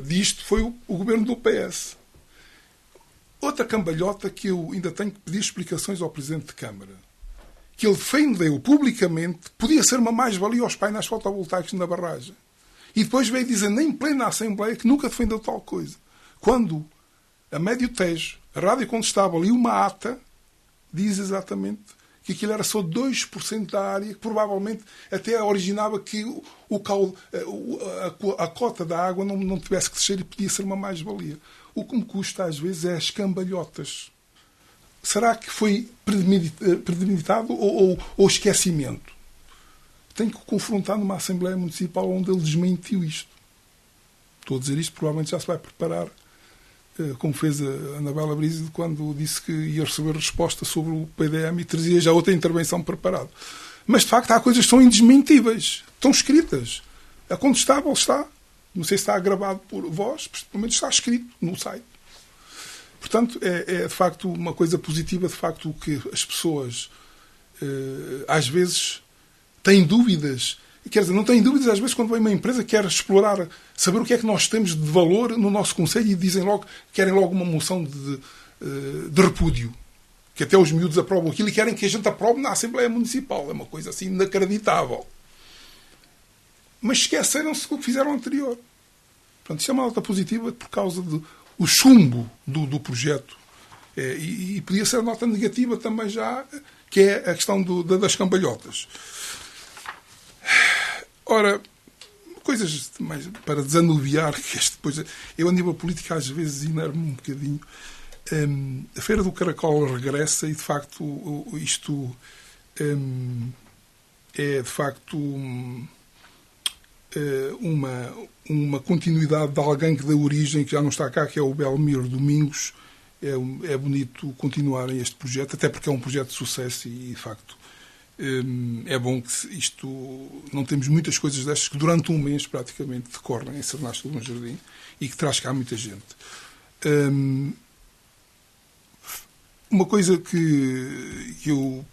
[SPEAKER 2] disto foi o Governo do PS. Outra cambalhota que eu ainda tenho que pedir explicações ao Presidente de Câmara, que ele defendeu publicamente, podia ser uma mais-valia aos painéis fotovoltaicos na barragem. E depois veio dizer, nem em plena Assembleia, que nunca defendeu tal coisa. Quando a Médio Tejo, a Rádio Condestável e uma ata diz exatamente que aquilo era só 2% da área, que provavelmente até originava que a cota da água não tivesse que descer e podia ser uma mais-valia. O que me custa às vezes é as cambalhotas. Será que foi premeditado ou esquecimento? Tenho que confrontar numa Assembleia Municipal onde ele desmentiu isto. Estou a dizer isto, provavelmente já se vai preparar, como fez a Anabela Brígido quando disse que ia receber resposta sobre o PDM e trazia já outra intervenção preparada. Mas, de facto, há coisas que são indesmentíveis. Estão escritas. A Condestável está. Não sei se está gravado por vós, mas pelo menos está escrito no site. Portanto, é de facto uma coisa positiva, de facto, que as pessoas às vezes têm dúvidas. Quer dizer, não têm dúvidas às vezes quando vem uma empresa que quer explorar, saber o que é que nós temos de valor no nosso concelho e dizem logo, querem logo uma moção de repúdio. Que até os miúdos aprovam aquilo e querem que a gente aprove na Assembleia Municipal. É uma coisa assim inacreditável. Mas esqueceram-se do que fizeram anterior. Portanto, isto é uma nota positiva por causa do chumbo do projeto. E podia ser nota negativa também já, que é a questão das cambalhotas. Ora, coisas mais para desanuviar, que depois eu a nível político às vezes enervo-me um bocadinho. A Feira do Caracol regressa e de facto isto é de facto uma continuidade de alguém que dá origem, que já não está cá, que é o Belmiro Domingos. É bonito continuarem este projeto, até porque é um projeto de sucesso e de facto é bom que isto... Não temos muitas coisas destas que durante um mês praticamente decorrem em Sernasto do Bom Jardim e que traz cá muita gente. Uma coisa que eu,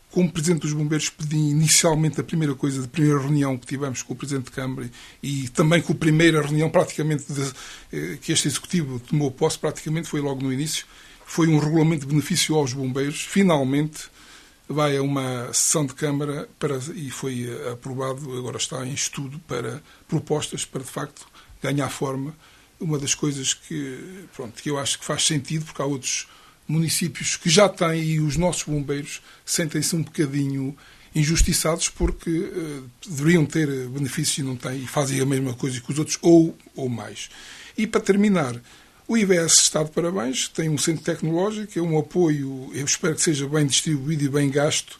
[SPEAKER 2] como Presidente dos Bombeiros, pedi inicialmente a primeira reunião que tivemos com o Presidente de Câmara e também com a primeira reunião praticamente que este Executivo tomou posse, praticamente foi logo no início, foi um regulamento de benefício aos bombeiros. Finalmente vai a uma sessão de Câmara e foi aprovado, agora está em estudo para propostas para, de facto, ganhar forma. Uma das coisas que eu acho que faz sentido, porque há outros municípios que já têm e os nossos bombeiros sentem-se um bocadinho injustiçados porque deveriam ter benefícios e não têm, e fazem a mesma coisa que os outros ou mais. E para terminar, o IVS está de parabéns, tem um centro tecnológico, é um apoio, eu espero que seja bem distribuído e bem gasto,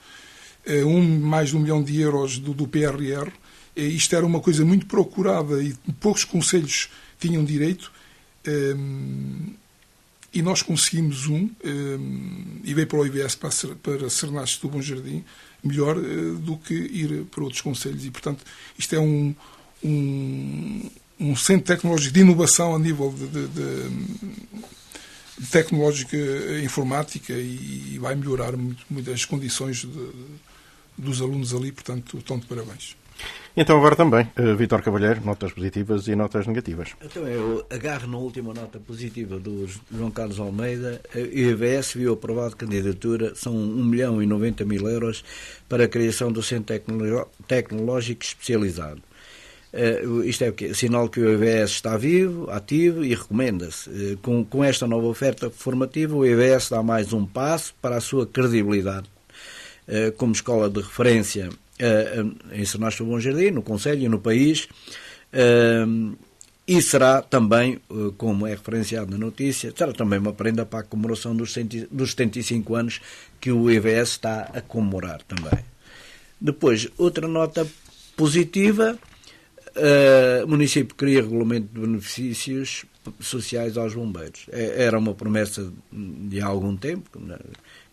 [SPEAKER 2] mais de 1 milhão de euros do PRR. Isto era uma coisa muito procurada e poucos concelhos tinham direito. E nós conseguimos e veio para o IVS para Sernasto do Bom Jardim, melhor do que ir para outros concelhos. E, portanto, isto é um centro tecnológico de inovação a nível de tecnológica informática e vai melhorar muito as condições dos alunos ali, portanto, estão de parabéns.
[SPEAKER 1] Então agora também, Vítor Cavalheiro, notas positivas e notas negativas.
[SPEAKER 3] Então eu agarro na última nota positiva do João Carlos Almeida. O IVS viu aprovado candidatura, são 1.090.000 euros para a criação do Centro Tecnológico Especializado. Isto é o quê? Sinal que o IVS está vivo, ativo e recomenda-se. Com esta nova oferta formativa, o IVS dá mais um passo para a sua credibilidade como escola de referência em Sernasto do Bom Jardim, no Concelho e no país, e será também, como é referenciado na notícia, será também uma prenda para a comemoração dos 75 anos que o IVS está a comemorar também. Depois, outra nota positiva, o município cria regulamento de benefícios sociais aos bombeiros. Era uma promessa de há algum tempo,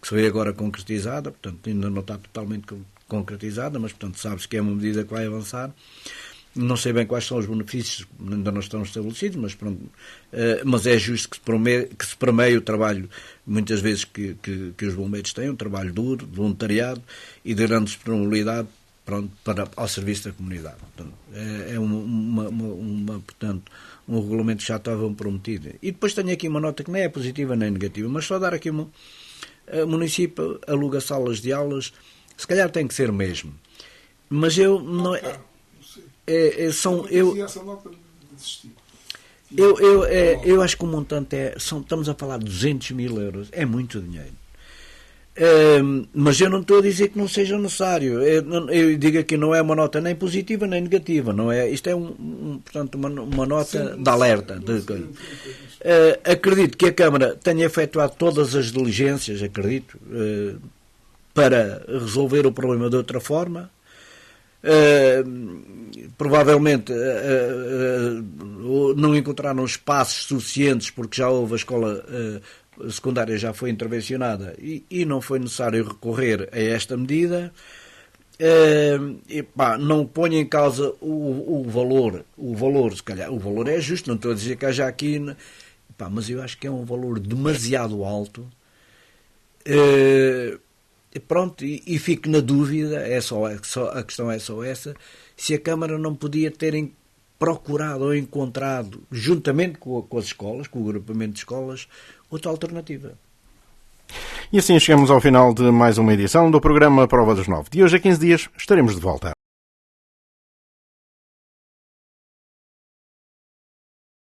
[SPEAKER 3] que se vê agora concretizada, portanto ainda não está totalmente concretizada, mas portanto sabe-se que é uma medida que vai avançar. Não sei bem quais são os benefícios, ainda não estão estabelecidos, mas pronto. Mas é justo que se permeie o trabalho, muitas vezes, que os bombeiros têm, um trabalho duro, de voluntariado e de grande disponibilidade, pronto, ao serviço da comunidade. Portanto, portanto, um regulamento que já estava prometido. E depois tenho aqui uma nota que nem é positiva nem negativa, mas só dar aqui o município aluga salas de aulas, se calhar tem que ser mesmo. Mas eu não eu acho que o montante estamos a falar de 200 mil euros, é muito dinheiro. Mas eu não estou a dizer que não seja necessário. Eu digo aqui, não é uma nota nem positiva nem negativa, não é? Isto é portanto uma nota de alerta. Acredito que a Câmara tenha efetuado todas as diligências, para resolver o problema de outra forma. Provavelmente não encontraram espaços suficientes, porque já houve a escola secundária, já foi intervencionada e não foi necessário recorrer a esta medida. Não ponho em causa o valor, se calhar o valor é justo, não estou a dizer que haja aqui, mas eu acho que é um valor demasiado alto. Pronto, e fico na dúvida, a questão é só essa, se a Câmara não podia ter procurado ou encontrado, juntamente com as escolas, com o agrupamento de escolas, outra alternativa.
[SPEAKER 1] E assim chegamos ao final de mais uma edição do programa Prova dos 9. De hoje a 15 dias estaremos de volta.